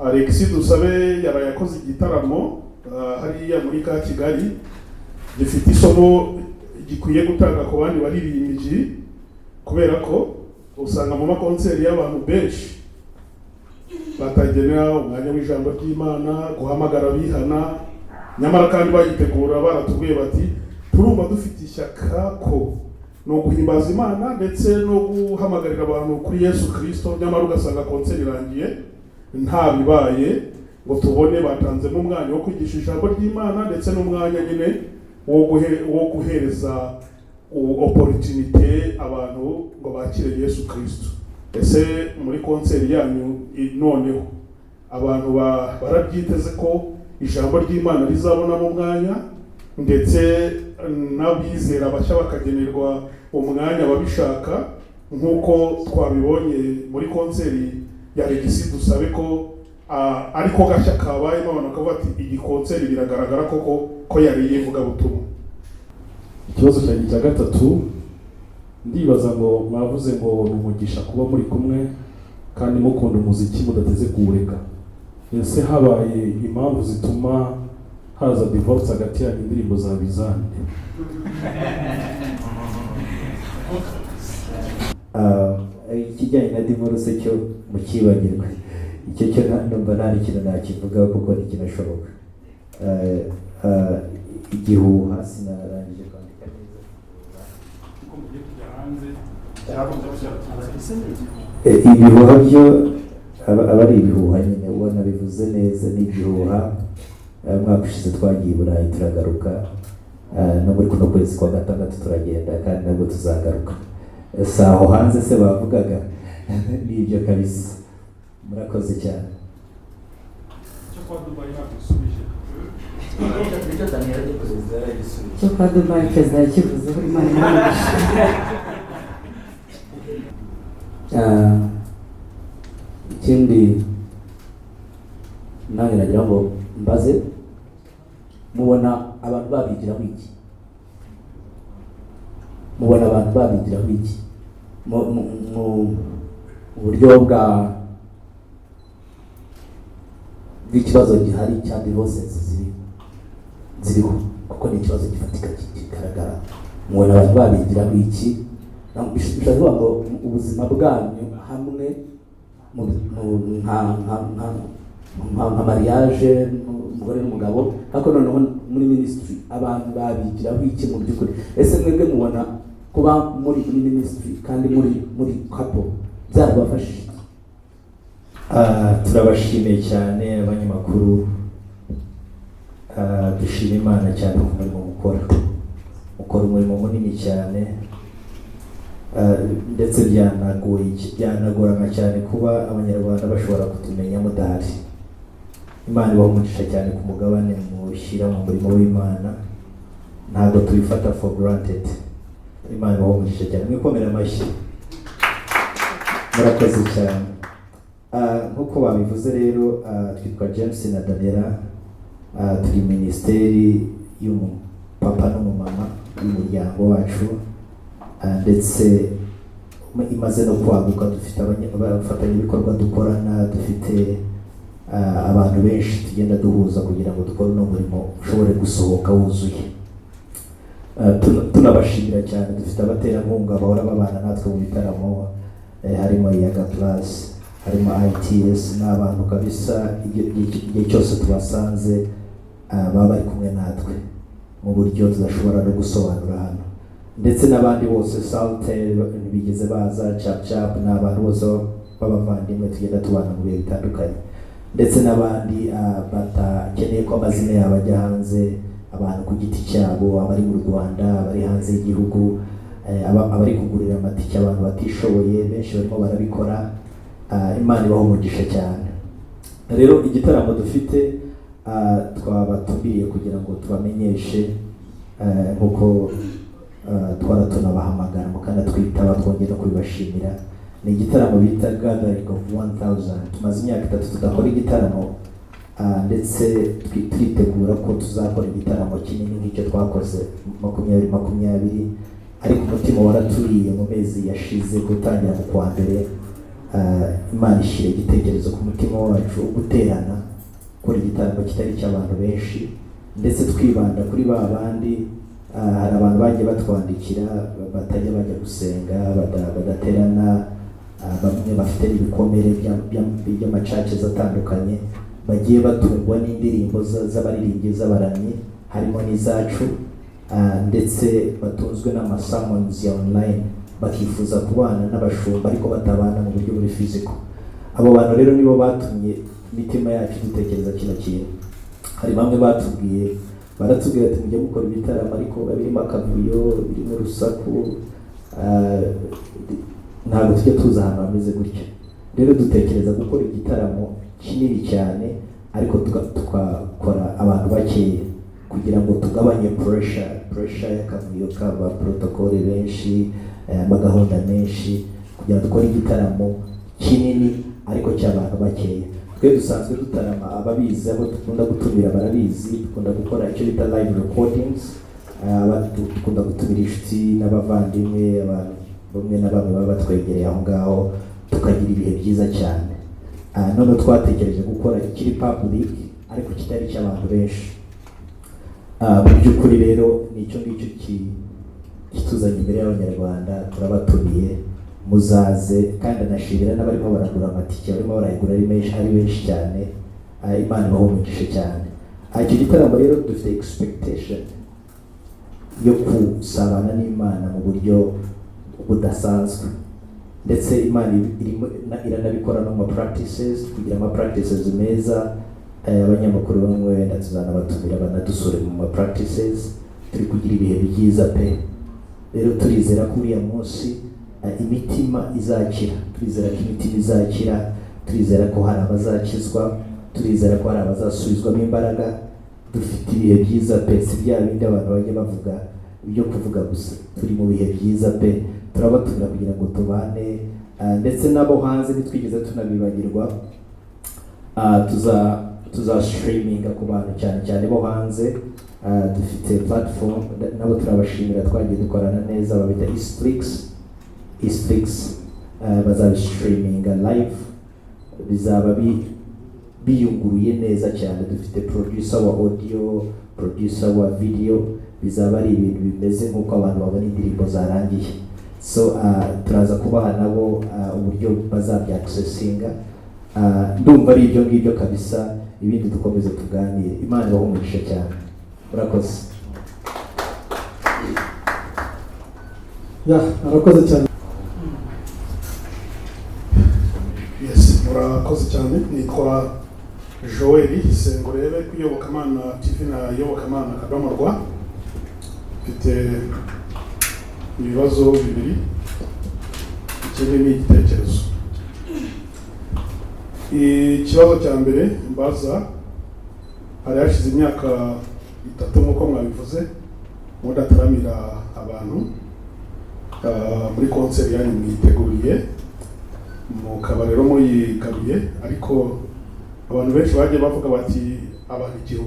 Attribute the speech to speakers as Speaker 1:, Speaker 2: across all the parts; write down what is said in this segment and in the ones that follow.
Speaker 1: Alexis Dusabe yaraye yakoze igitaramo hariya muri ka Kigali gifite isomo gikwiye gutanga ku bandi baririmbyi, kubera ko usanga mu makonseri y'abantu benshi batagenera umwanya w'ijambo ry'Imana, guhamagara bihana, nyamara kandi bayitegura baratubwiye bati turumva dufite ishyaka ko no guhimbaza Imana ndetse no guhamagarira abantu kuri Yesu Kristo, nyamara ugasanga konseri irangiye nta bibaye ngo tubone batanzemo umwanya wo kwigisha ijambo ry'Imana ndetse n'umwanya nyine wo guhereza opportunity abantu ngo bakire Yesu Kristo. Ese muri konseri yanyu noneho abantu barabyiteze ko ijambo ry'Imana rizabona mu mwanya, ndetse n'abizera bashya bakagenerwa umwanya babishaka, nk'uko twabibonye muri konseri ya Alexis Dusabe ko ariko gashya kabaye abantu bakavuga ati iyi konseri biragaragara ko yari yivuga butumwa.
Speaker 2: Ikibazo cyanjye cya gatatu, ndibaza ngo mwavuze ngo ni umugisha kuba muri kumwe kandi mukunda umuziki mudateze kuwureka. Ese habaye impamvu zituma haza divorce hagati yanyu indirimbo za bizane?
Speaker 3: Ikijyanye na divorce cyo mukibagirwe, icyo cyo numva nta kintu nakivugaho kuko ntikinashoboka. Igihuha sinarangije kwandika neza. Ibihuha byo aba ari ibihuha nyine, ubona bivuze neza, ni igihuha. Mwaka ushize twagiye i Burayi turagaruka, no muri kuno kwezi kwa gatandatu turagenda kandi nabwo tuzagaruka. Si aho hanze se bavugaga? Ni ibyo kabisa. Murakoze cyane.
Speaker 4: cyo kwa Dubai perezida yakivuze buri mwanya.
Speaker 3: Ikindi nange nagira ngo mbaze, mubona abantu babigiraho iki? Mubona abantu babigiraho iki mu buryo bw'ikibazo gihari cya divorces ziriho, kuko ni ikibazo gifatika kigaragara. Mubona abantu babigiraho iki? Bishobora ngo ubuzima bwanyu hamwe nka mariage umugore n'umugabo, ariko noneho muri ministry abantu babigiraho iki mu by'ukuri? Ese mwebwe mubona kuba muri ministry kandi muri couple byarabafashije? Turabashimiye cyane abanyamakuru, dushima Imana cyane ku murimo mukora umurimo munini cyane, ndetse byanagorana cyane kuba abanyarwanda bashobora kutumenya mudahari. Imana ibaha umugisha cyane ku mugabane mushyira mu murimo w'Imana, ntabwo tubifata for granted. Imana ibaha umugisha cyane, mwikomere amashyi. Murakoze cyane. Nk'uko babivuze rero, twitwa James na Daniela, turi minisiteri y'umupapa n'umumama y'umuryango wacu, ndetse imaze no kwaguka. Dufite abafatanyabikorwa dukorana, dufite abantu benshi tugenda duhuza kugira ngo dukore uno murimo ushobore gusohoka wuzuye. Tunabashimira cyane, dufite abaterankunga bahora babana natwe mu bitaramo, harimo Yaga Plus, harimo ITS, n'abantu kabisa igihe cyose tubasanze baba bari kumwe natwe mu buryo tudashobora no gusobanura hano, ndetse n'abandi bose Saltel bigeze baza, Chap n'abantu bose b'abavandimwe tugenda tubana mu bihe bitandukanye, ndetse n'abandi batakeneye ko amazina yabo ajya hanze, abantu ku giti cyabo, abari mu Rwanda, abari hanze y'igihugu, abari kugurira amatike abantu batishoboye, benshi barimo barabikora. Imana ibaho umugisha cyane. Rero igitaramo dufite twabatumiye kugira ngo tubamenyeshe, nk'uko tunabahamagarira mukanatwitaba, twongera kubibashimira. Ni igitaramo bita Gathering of 1000. Tumaze imyaka 3 tudakora igitaramo, ndetse twitegura ko tuzakora igitaramo kinini nk'icyo twakoze 2020, ariko umutima waraturiye mu mezi yashize gutangira mu kwa mbere. Imana ishyira igitekerezo ku mutima wacu wo guterana gukora igitaramo kitari cy'abantu benshi, ndetse twibanda kuri ba bandi hari abantu bagiye batwandikira batajya bajya gusenga, badaterana, bamwe bafite ibikomere by'amacaces atandukanye, bagiye batungwa n'indirimbo z'abaririmbyi z'abaramyi harimo n'izacu, ndetse batunzwe n'amasermons ya online, bakifuza kubana n'abashumba ariko batabana mu buryo buri physical. Abo bantu rero nibo batumye imitima yacu dutekereza kino kintu. Hari bamwe baratubwira ati mujye mukora ibitaramo ariko birimo akavuyo, birimo urusaku, ntabwo tujya tuza ahantu hameze gutya. Rero dutekereza gukora igitaramo kinini cyane ariko tukakora abantu bakeya kugira ngo tugabanye pressure y'akavuyo kaba protocole benshi, amagahunda menshi, kugira ngo dukore igitaramo kinini ariko cy'abantu bakeya. Twe dusanzwe dutarama, ababizi abo dukunda gutumira barabizi, dukunda gukora icyo bita live recordings, dukunda gutumira inshuti n'abavandimwe, abantu bamwe na bamwe baba batwegereye aho ngaho, tukagira ibihe byiza cyane. None twatekereje gukora ikiri public ariko kitari cy'abantu benshi. Mu by'ukuri rero nicyo ngicyo kituzanye imbere y'Abanyarwanda. Turabatumiye muzaze, kandi anashimira n'abarimo baragura amatike, barimo barayigura ari benshi cyane. Imana ibahumugishe cyane. Icyo gitaramo rero dufite expectation yo kusabana n'Imana mu buryo budasanzwe, ndetse Imana iranabikora no mu practices, kugira ama practices meza. Abanyamakuru bamwe wenda tuzanabatumira banadusure mu practices, turi kugira ibihe byiza pe. Rero turizera ko uriya munsi imitima izakira, turizera ko imitima izakira, turizera ko hari abazakizwa, turizera ko hari abazasubizwamo imbaraga. Dufite ibihe byiza pe, si bya bindi abantu bajya bavuga ibyo kuvuga gusa. Turi mu bihe byiza pe, turabatumira kugira ngo tubane, ndetse nabo hanze ntitwigeze tunabibagirwa. Tuza streaminga ku bantu cyane bo hanze. Dufite platform nabo turabashimira, twagiye dukorana neza, babita Eastflix, bazabi streaminga live, bizaba biyunguruye neza cyane. Dufite producer wa audio, producer wa video, bizaba ari ibintu bimeze nk'uko abantu babona indirimbo zarangiye. So turaza kubaha nabo uburyo bazabya accessinga. Ndumva ari ibyo ngibyo kabisa, ibindi dukomeze tuganire. Imana ibahumugishe cyane. Murakoze.
Speaker 1: Murakoze cyane. Yes, murakoze cyane. Nitwa Joel Sengurebe ku Iyobokamana TV na Iyobokamana Kagamarwa. Mfite ibibazo bibiri, ikindi ni igitekerezo. Ikibazo cya mbere mbaza, hari hashize imyaka 3 nk'uko mwabivuze mudataramira abantu muri konseri yanyu mwiteguriye, mukaba rero muyigaruye, ariko abantu benshi bagiye bavuga bati abantu 1000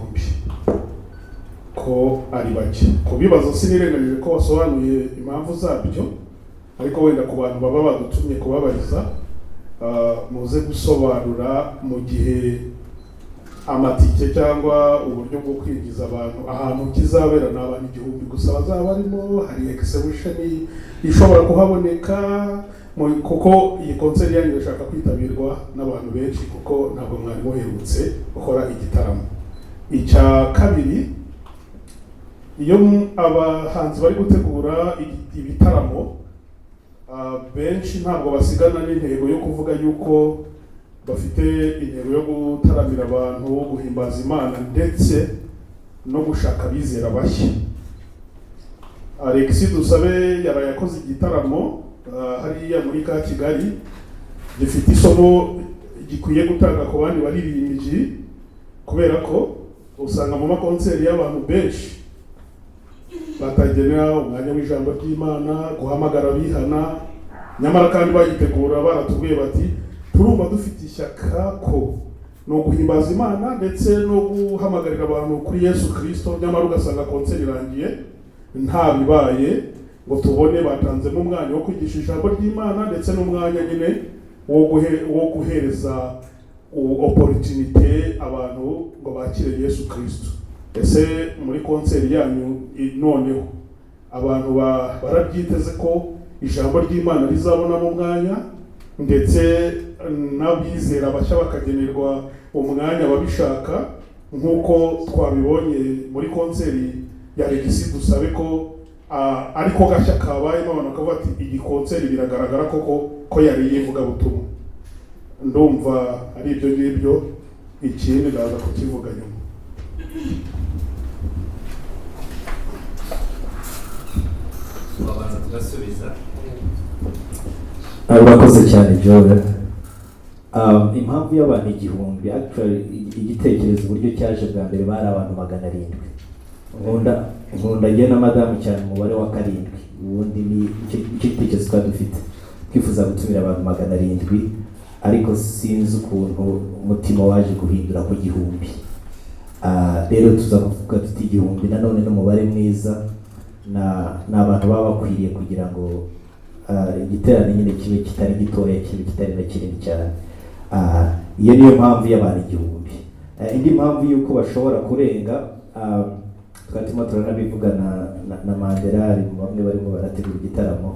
Speaker 1: ko ari bake. Kubibazo sinirengagije ko wasobanuye impamvu zabyo, ariko wenda ku bantu baba badutumye kubabariza, muze gusobanura mu gihe amatike cyangwa uburyo bwo kwinjiza abantu ahantu kizabera n'abantu 1000 gusa bazaba barimo. Hari exhibition ishobora kuhaboneka, kuko iyi konseri yanyu irashaka kwitabirwa n'abantu benshi, kuko ntabwo mwari muherutse gukora igitaramo. Icya kabiri, iyo abahanzi bari gutegura ibitaramo, benshi ntabwo basigana n'intego yo kuvuga yuko bafite intego yo gutaramira abantu, guhimbaza Imana, ndetse no gushaka abizera bashya. Alexis Dusabe yaraye yakoze igitaramo hariya muri ka Kigali, gifite isomo gikwiye gutanga ku bandi baririmbyi, kubera ko usanga mu makonseri y'abantu benshi batagenera umwanya w'ijambo ry'Imana, guhamagara bihana, nyamara kandi bayitegura baratubwiye bati turumva dufite ishyaka ko no guhimbaza Imana ndetse no guhamagarira abantu kuri Yesu Kristo, nyamara ugasanga konseri irangiye nta bibaye ngo tubone batanzemo umwanya wo kwigisha ijambo ry'Imana ndetse n'umwanya nyine wo guhereza opportunity abantu ngo bakire Yesu Kristo. Ese muri konseri yanyu noneho abantu barabyiteze ko ijambo ry'Imana rizabona mu mwanya, ndetse n'abizera bashya bakagenerwa umwanya babishaka, nk'uko twabibonye muri konseri ya Legisi Dusabe ko ariko gashya kabayemo abantu bakavuga ati iyi konseri biragaragara ko yari yivuga butumwa. Ndumva ari ibyo ngibyo, ikindi ndaza kukivuga nyuma.
Speaker 5: Wabanza tugasubiza.
Speaker 3: Urakoze cyane Joel. Impamvu y'abantu igihumbi, actually igitekerezo uburyo cyaje bwa mbere bari abantu 700. Nkunda njye na madamu cyane umubare wa 7. Ubundi ni icyo gitekerezo twadufite, twifuza gutumira abantu 700, ariko sinzi ukuntu umutima waje guhindura ku 1000. Rero tuza kuvuga tuti 1000 nanone n'umubare mwiza, na abantu baba bakwiriye kugira ngo igiterane nyine kibe kitari gitoya, kibe kitari na kinini cyane. Iyo niyo mpamvu y'abantu 1000. Indi mpamvu yuko bashobora kurenga, twatuma turanabivuga na Mandela, bamwe barimo barategura igitaramo.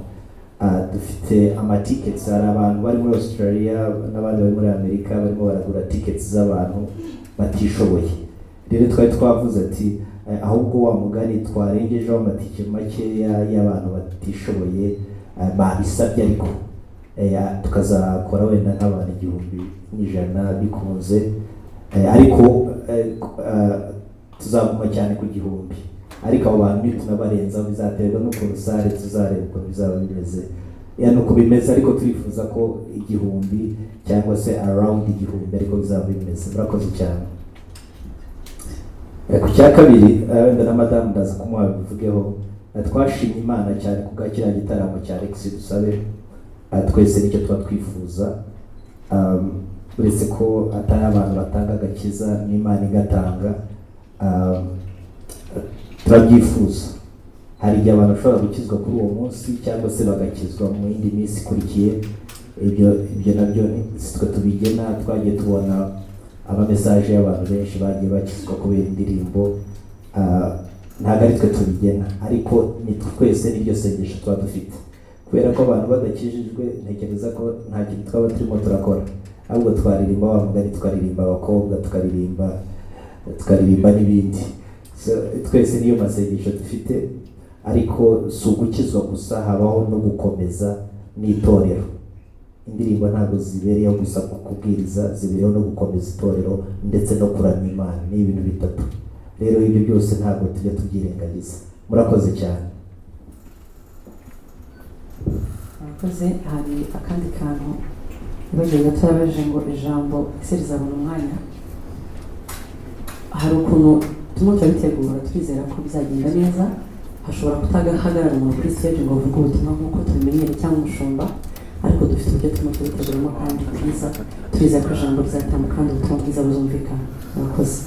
Speaker 3: Dufite tickets, hari abantu bari muri Australia n'abandi bari muri Amerika barimo baragura tickets z'abantu batishoboye. Rero twari twavuze ati ahubwo wa mugani twarengejeho amatike makeya y'abantu batishoboye babisabye, ariko tukazakora wenda nk'abantu 100 bikunze, ariko tuzaguma cyane ku 1000. Ariko abo bantu nitunabarenza bizaterwa n'ukuntu sare tuzareba uko bizaba bimeze, nuko bimeze, ariko turifuza ko 1000 cyangwa se around 1000 ariko bizaba bimeze. Murakoze cyane. Ku cya kabiri wenda na madamu ndaza kumuha bivugeho, twashimye Imana cyane ku bwakira gitaramo cya Legisi Dusabe. Twese nicyo tuba twifuza, uretse ko atari abantu batanga agakiza n'Imana igatanga, turabyifuza. Hari igihe abantu bashobora gukizwa kuri uwo munsi cyangwa se bagakizwa mu yindi minsi ikurikiye. Ibyo nabyo twe tubigena. Twagiye tubona amamesaje y'abantu benshi bagiye bakizwa kubera indirimbo, ntabwo ari twe tubigena, ariko ni twese n'iryo sengesho tuba dufite, kubera ko abantu badakijijwe ntekereza ko nta kintu twaba turimo turakora, ahubwo twaririmba wa mugani, tukaririmba abakobwa, tukaririmba n'ibindi. Twese niyo masengesho dufite, ariko si ugukizwa gusa, habaho no gukomeza n'itorero. Indirimbo ntabwo zibereyeho gusa kubwiriza, zibereyeho no gukomeza itorero ndetse no kuramya Imana. Ni ibintu bitatu. Rero ibyo byose ntabwo tujya tubyirengagiza. Murakoze cyane.
Speaker 4: Murakoze. Hari akandi kantu ibagiwe gato, yabaje ngo ijambo ese rizabona umwanya. Hari ukuntu turimo turabitegura, twizera ko bizagenda neza. Hashobora kutahagarara umuntu kuri stage ngo avuge ubutumwa nk'uko tubimenyere cyangwa umushumba, ariko dufite uburyo turimo tubiteguramo kandi bwiza. Turizera ko ijambo rizatambuka kandi ubutumwa bwiza buzumvikana. Murakoze.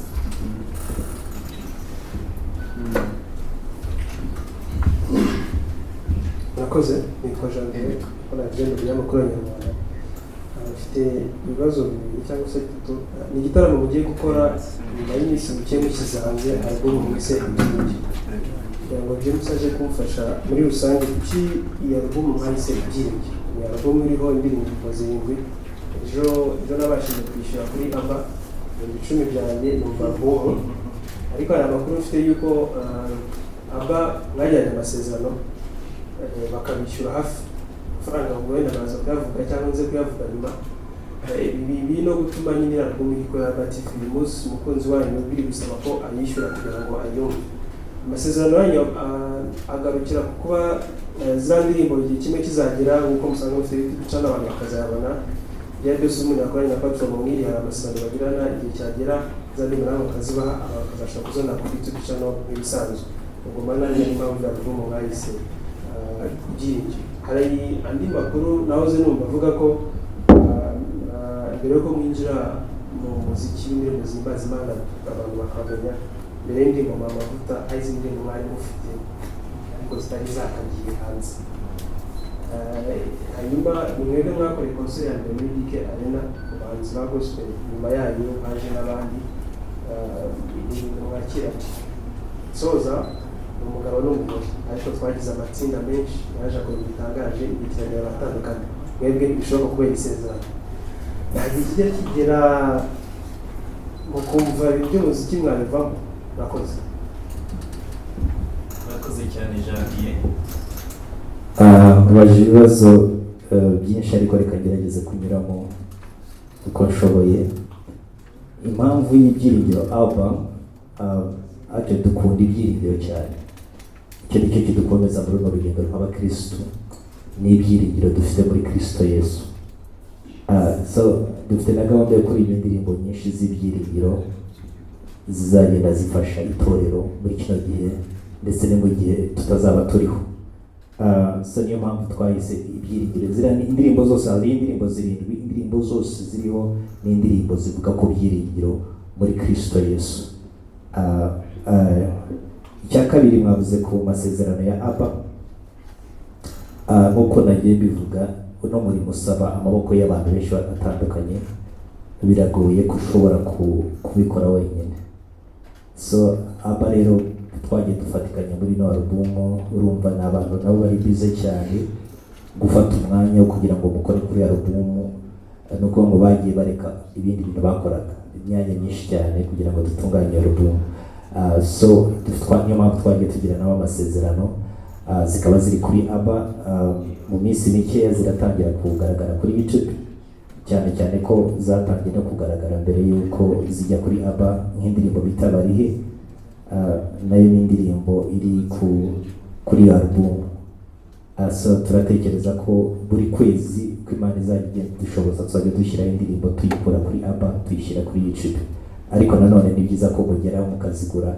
Speaker 6: Murakoze. Nitwa Jean Pierre, ukora agenda y'amakuru y'Abanyarwanda. Afite ibibazo bibiri cyangwa se bitatu. Ni igitaramo mugiye gukora nyuma y'iminsi mike mushyize hanze album mwise Ibyiringiro. Kugira ngo James aje kumfasha muri rusange, kuki iyi album mwise Ibyiringiro? Ni album iriho indirimbo 7. Ejo nabashije kwishyura kuri Aba 10 byanjye numva boho, ariko hari amakuru mfite yuko Aba mwajyanye amasezerano bakabishyura hafi amafaranga ngo wenda baza kuyavuga cyangwa nze kuyavuga nyuma. Ibi no gutuma nyine album iko ya Batif uyu munsi umukunzi wanyu biri gusaba ko ayishyura kugira ngo ayumve. Amasezerano yanyu agarukira ku kuba za ndirimbo igihe kimwe kizagera nk'uko musanga mufite YouTube channel abantu bakazayabona. Iyo byose umuntu yakoranye na platform mwiri, hari amasezerano bagirana, igihe cyagera za ndirimbo nabo bakazibaha, bakazashaka kuzona ku YouTube channel nk'ibisanzwe. Ubwo mana ni impamvu album mwayise Ibyiringiro. Hari andi makuru nahoze numva avuga ko mbere yuko mwinjira mu muziki w'indirimbo zihimbaza Imana abantu bakamenya, mbere y'indirimbo Amavuta, hari izindi ndirimbo mwari mufite ariko zitari zakagiye hanze. hanyuma ni mwebwe mwakoreye konseri ya mbere muri BK Arena ku bahanzi ba gospel, nyuma yayo haje n'abandi ibintu mwakira soza ni umugabo n'umugore, ariko twagize amatsinda menshi yaje akora bitangaje ibitiranye abatandukanye, mwebwe bishobora kubera isezerano kijya kigera mu kumva iby'umuziki mwabivamo. Murakoze.
Speaker 5: Murakoze cyane Janvier.
Speaker 3: Ubaje ibibazo byinshi ariko reka ngerageze kunyuramo uko nshoboye. Impamvu y'ibyiringiro album, ate dukunda ibyiringiro cyane, icyo nicyo kidukomeza muri runo rugendo nk'abakristo, n'ibyiringiro dufite muri Kristo Yesu. So dufite na gahunda yo kuririmba indirimbo nyinshi z'ibyiringiro zizagenda zifasha itorero muri kino gihe ndetse no mu gihe tutazaba turiho. So niyo mpamvu twahise ibyiringiro. Ziriya indirimbo zose, hari indirimbo zirindwi, indirimbo zose ziriho ni indirimbo zivuga ku byiringiro muri Kristo Yesu. Icya kabiri mwavuze ku masezerano ya Abba, nk'uko nagiye bivuga, uno murimo usaba amaboko y'abantu benshi batandukanye, biragoye kushobora kubikora wenyine. So Abba rero twagiye dufatikanya muri ino alubumu, urumva ni abantu nabo bari bize cyane gufata umwanya wo kugira ngo mukore kuri alubumu, nuko ngo bagiye bareka ibindi bintu bakoraga imyanya myinshi cyane kugira ngo dutunganye alubumu. So niyo mpamvu twagiye tugira nabo amasezerano, zikaba ziri kuri Abba. Mu minsi mikeya ziratangira kugaragara kuri YouTube, cyane cyane ko zatangiye no kugaragara mbere y'uko zijya kuri Abba, nk'indirimbo bita Barihe, nayo ni indirimbo iri kuri album. So turatekereza ko buri kwezi ko Imana izajya dushoboza tuzajya dushyiraho indirimbo tuyikura kuri Abba tuyishyira kuri YouTube, ariko nanone ni byiza ko mugeraho mukazigura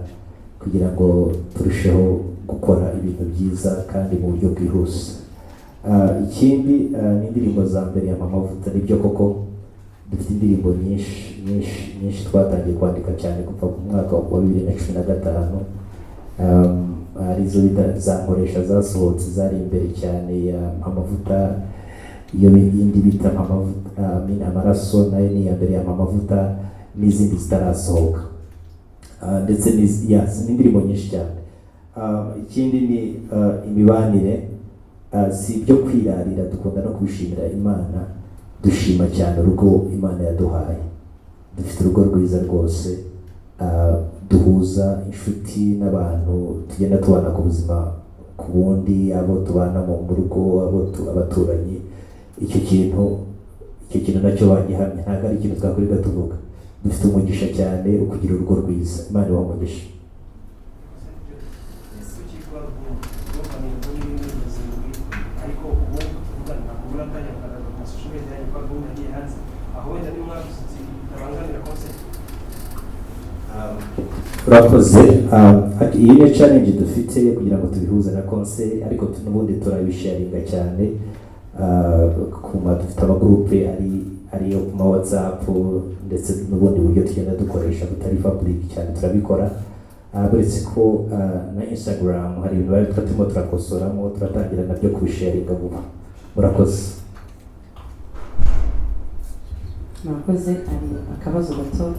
Speaker 3: kugira ngo turusheho gukora ibintu byiza kandi mu buryo bwihuse. Ikindi ni indirimbo za mbere ya Mama Vuta. Nibyo koko dufite indirimbo nyinshi twatangiye kwandika cyane kuva mu mwaka wa 2015. Arizo za Nkoresha zasohotse zari imbere cyane ya Mama Vuta, iyo yindi bita Mama Vuta Amaraso nayo ni iya mbere ya Mama Vuta, n'izindi zitarasohoka, ndetse n'indirimbo nyinshi cyane. Ikindi ni imibanire, si ibyo kwirarira, dukunda no kubishimira Imana. Dushima cyane urugo Imana yaduhaye, dufite urugo rwiza rwose, duhuza inshuti n'abantu tugenda tubana ku buzima ku bundi, abo tubana mu rugo, abaturanyi. Icyo kintu nacyo bagihamya, ntabwo ari ikintu twakorega tuvuga. Dufite umugisha cyane ukugira urugo rwiza. Imana ibahe umugisha. Urakoze. Iyi ni challenge dufite kugira ngo tubihuze na concert, ariko n'ubundi turabisharinga cyane. Dufite amagroupe ariyo ku ma WhatsApp, ndetse n'ubundi buryo tugenda dukoresha butari public cyane turabikora. Buretse ko na Instagram hari ibintu bari turimo turakosoramo, turatangira nabyo kubisharinga vuba. Murakoze.
Speaker 4: Murakoze. Hari akabazo gato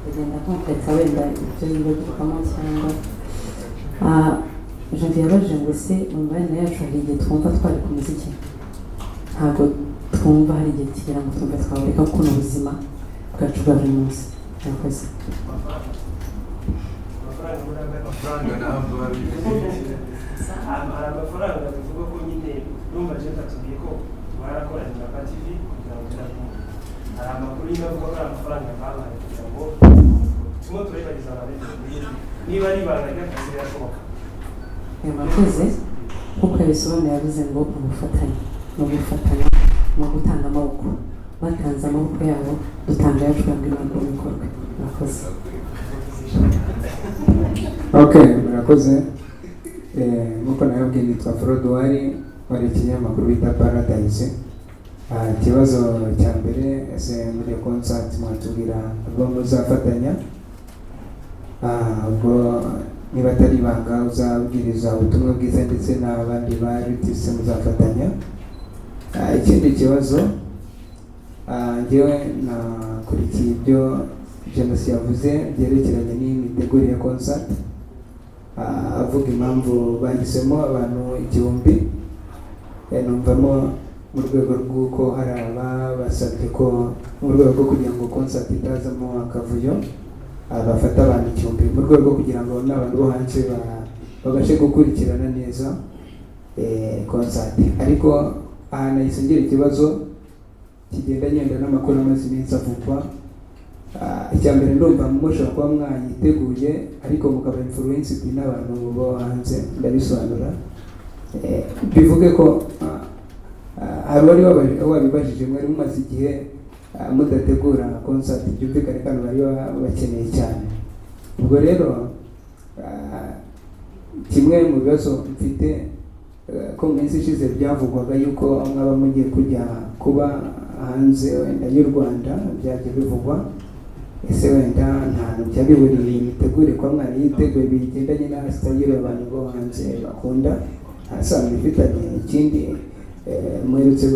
Speaker 4: kugenda kompeta wenda ibyo yibagirwamo cyangwa Janvier yabaje ngo se mu mbana yacu hari igihe twumva twari ku muziki, ntabwo twumva hari igihe kigera ngo twumve twabureka kuko ni ubuzima bwacu bwa buri munsi. Murakoze.
Speaker 5: Amafaranga ntabwo hari
Speaker 6: amafaranga bivuga ko nyine numva je tatubwiye ko barakoranye na TV kugira ngo turakumva. Hari amakuru y'avuga ko amafaranga babaye kugira ngo tumo turebagiza abarezi niba ari banga ry'akazi birashoboka.
Speaker 4: Murakoze. Kuko yabisobanuye yavuze ngo ubufatanye no gufatanya no gutanga amaboko, batanze amaboko yabo dutanga yacu kandi nabwo bikorwa. Murakoze.
Speaker 7: Okay, murakoze. Nk'uko nababwiye nitwa Frodouari, wari ikinyamakuru bita Paradise. Ikibazo cya mbere, ese muri concert mwatubwira ubwo muzafatanya, ubwo niba atari ibanga uzabwiriza ubutumwa bwiza ndetse n'abandi ba artiste muzafatanya. ikindi kibazo njyewe nakurikiye ibyo James yavuze byerekeranye n'imitegurire ya concert, avuga impamvu bahisemo abantu 1000. Numvamo mu rwego rw'uko hari abasabye ko mu rwego rwo kugira ngo concert itazamo akavuyo bafata abantu 1000 mu rwego rwo kugira ngo n'abantu bo hanze babashe gukurikirana neza concert. Ariko aha nahise ngira ikibazo kigendanye n'amakuru amaze iminsi avugwa. Icya mbere ndumva mushobora kuba mwayiteguye ariko mukaba influenced n'abantu bo hanze. Ndabisobanura, bivuge ko hari wabibajije mwari mumaze igihe mudategura concert, byumvikane kandi bari bakeneye cyane. Ubwo rero kimwe mu bibazo mfite ko mu minsi ishize byavugwaga yuko mwaba mugiye kujya kuba hanze wenda y'u Rwanda, byagiye bivugwa. Ese wenda nta byabiburiye imitegure kwa mwari yiteguye bigendanye na style abantu bo hanze bakunda asanga ifitanye. Ikindi muherutse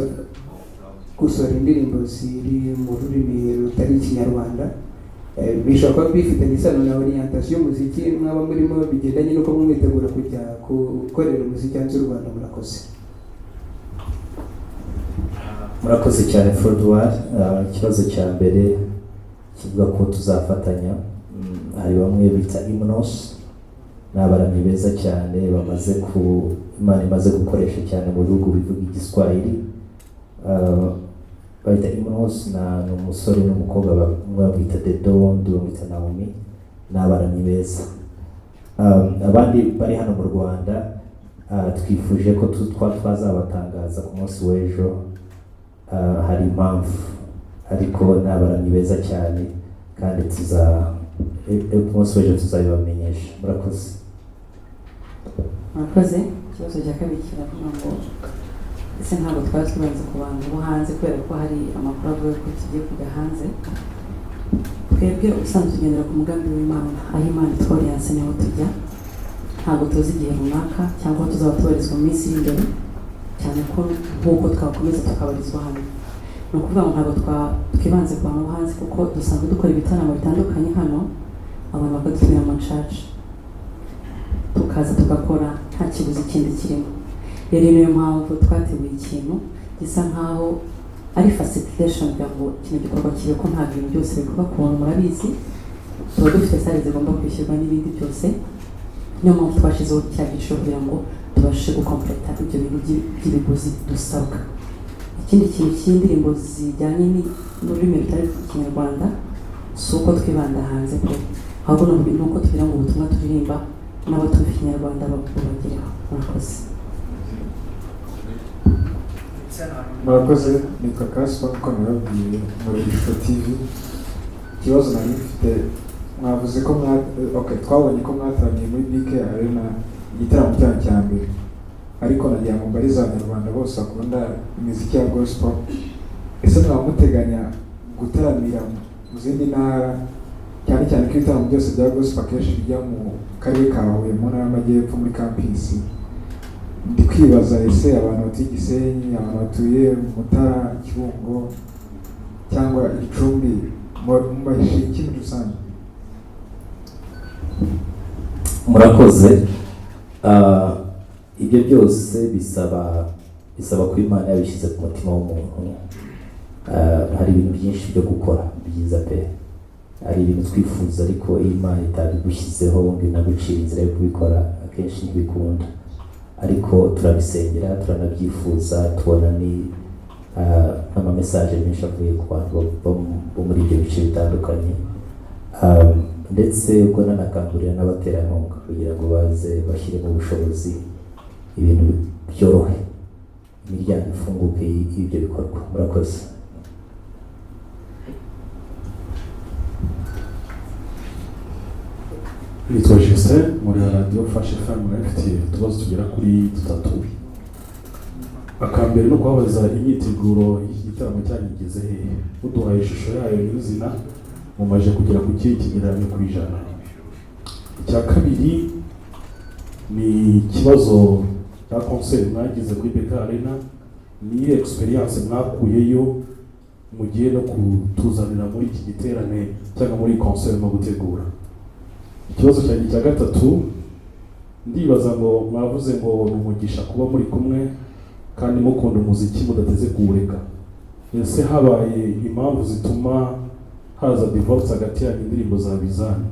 Speaker 7: gusora indirimbo ziri mu rurimi rutari Ikinyarwanda, bishobora kuba bifitanye isano na orientation y'umuziki mwaba murimo bigendanye n'uko mwitegura kujya gukorera umuziki hanze y'u Rwanda.
Speaker 3: Murakoze cyane Frodouard. Ikibazo cya mbere kivuga ko tuzafatanya, hari bamwe bita Imnos, n'abaramyi beza cyane bamaze Imana imaze gukoresha cyane mu bihugu bivuga Igiswahili. Bayita Imnos na umusore n'umukobwa bamwita Dedo, undi bamwita Naomi, n'abaramyi beza. Abandi bari hano mu Rwanda twifuje ko twazabatangaza ku munsi w'ejo. Hari impamvu ariko n'abaramyi beza cyane kandi ku munsi w'ejo tuzabibamenyesha.
Speaker 4: Murakoze. Ikibazo cya kabiri kiravuga ngo ese ntabwo twari tubanza ku bantu bo hanze kubera ko hari amakuru avuga ko tugiye kujya hanze. Twebwe ubusanzwe tugendera ku mugambi w'Imana, aho Imana itworiyanse niho tujya. Ntabwo tuzi igihe runaka cyangwa tuzaba tubarizwa mu minsi iri imbere, cyane ko nk'uko twakomeza tukabarizwa hano. Ni ukuvuga ngo ntabwo twibanze ku bantu bo hanze kuko dusanzwe dukora ibitaramo bitandukanye hano, abantu bakadutumira mu church tukaza tugakora nta kibuzi kindi kirimo. Rero niyo mpamvu twateguye ikintu gisa nkaho ari facilitation kugira ngo ikintu gikorwa kibe, ko nta bintu byose bikorwa ku bantu murabizi. Tuba dufite sale zigomba kwishyurwa n'ibindi byose. Niyo mpamvu twashyizeho cya giciro kugira ngo tubashe gukompleta ibyo bintu by'ibiguzi dusabwa. Ikindi kintu cy'indirimbo zijyanye n'ururimi rutari Ikinyarwanda si uko twibanda hanze pe, ahubwo ni uko tugira ngo ubutumwa turirimba n'abatumva Ikinyarwanda babubagereho.
Speaker 8: Murakoze. Nitwa Kaspa uko nababwiye muri Ishusho TV. Ikibazo nari mfite, mwavuze ko twabonye ko mwataramiye muri BK Arena igitaramo cyanyu cya mbere, ariko nagira ngo mbarize Abanyarwanda bose bakunda imiziki ya gospel, ese mwaba muteganya gutaramira mu zindi ntara, cyane cyane ko ibitaramo byose bya gospel akenshi bijya mu karere ka Huye mu ntara y'Amajyepfo muri campus? Ndi kwibaza ese abantu batuye Gisenyi, abantu batuye Mutara, Kibungo cyangwa Gicumbi mubahishe iki muri rusange?
Speaker 3: Murakoze. Ibyo byose bisaba ko Imana yabishyize ku mutima w'umuntu. Hari ibintu byinshi byo gukora byiza pe, hari ibintu twifuza ariko Imana itabigushyizeho ngo inagucira inzira yo kubikora, akenshi ntibikunda. Ariko turabisengera, turanabyifuza, tubona ni amamesaje menshi avuye ku bantu bo muri ibyo bice bitandukanye. Ndetse ubwo nanakangurira n'abaterankunga kugira ngo baze bashyire mu bushobozi ibintu byorohe, imiryango ifunguke y'ibyo bikorwa. Murakoze.
Speaker 2: Nitwa Justin muri Radio Flash FM. Mfite utubazo tugera kuri 3. Akambere no kubabaza imyiteguro y'igitaramo cyageze hehe, uduhaye ishusho yayo y'izina mumaje kugera ku kigereranyo kuri 100. Icya kabiri ni ikibazo cya concert mwagize kuri BK Arena ni experience mwakuyeyo mugiye no kutuzanira muri iki giterane cyangwa muri concert no gutegura. Ikibazo cyanjye cya gatatu, ndibaza ngo mwavuze ngo ni umugisha kuba muri kumwe kandi mukunda umuziki mudateze kuwureka. Ese habaye impamvu zituma haza divorce hagati yanyu indirimbo za bizane?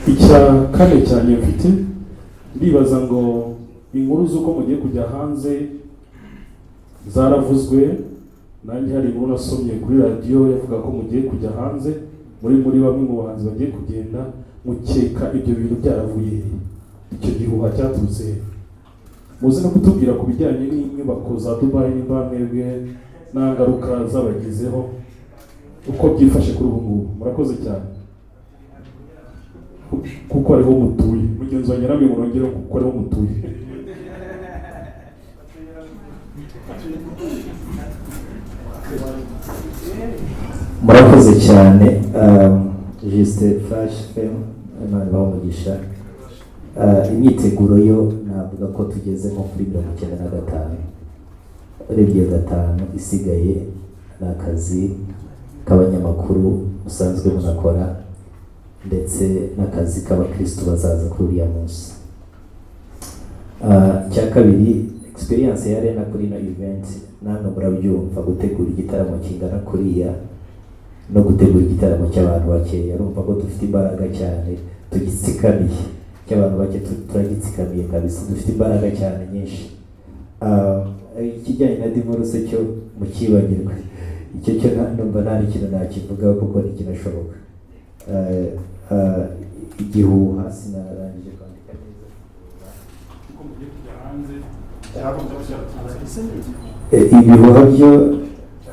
Speaker 2: Icya kane cyane mfite, ndibaza ngo inkuru z'uko mugiye kujya hanze zaravuzwe. Nanjye hari inkuru nasomye kuri radio yavuga ko mugiye kujya hanze muri bamwe mu bahanzi bagiye kugenda. Mukeka ibyo bintu byaravuye icyo gihuha cyaturutse? Muzi no kutubwira ku bijyanye n'inyubako za Dubai nimba mwebwe nta ngaruka zabagizeho, uko byifashe kuri ubu ngubu. Murakoze cyane kuko ariho mutuye. Mugenzi wanjye namwe murongera kuko ariho mutuye.
Speaker 3: Murakoze cyane. Juste Flash FM Imana bamugisha. Imyiteguro yo navuga ko tugeze nko kuri 95. Urebye 5 isigaye n'akazi k'abanyamakuru usanzwe munakora ndetse n'akazi k'abakristo bazaza kuri uriya munsi. Cya kabiri, experience ya Arena kuri no event namwe murabyumva, gutegura igitaramo kingana kuriya no gutegura igitaramo cy'abantu bakeya. Urumva ko dufite imbaraga cyane, tugitsikamiye cy'abantu bake, turagitsikamiye kabisa, dufite imbaraga cyane nyinshi. Ikijyanye na divorce cyo mukibagirwe, icyo cyo numva nta ikintu nakivugaho kuko ntikinashoboka. Igihuha sinarangije kwandika neza. Ibihuha byo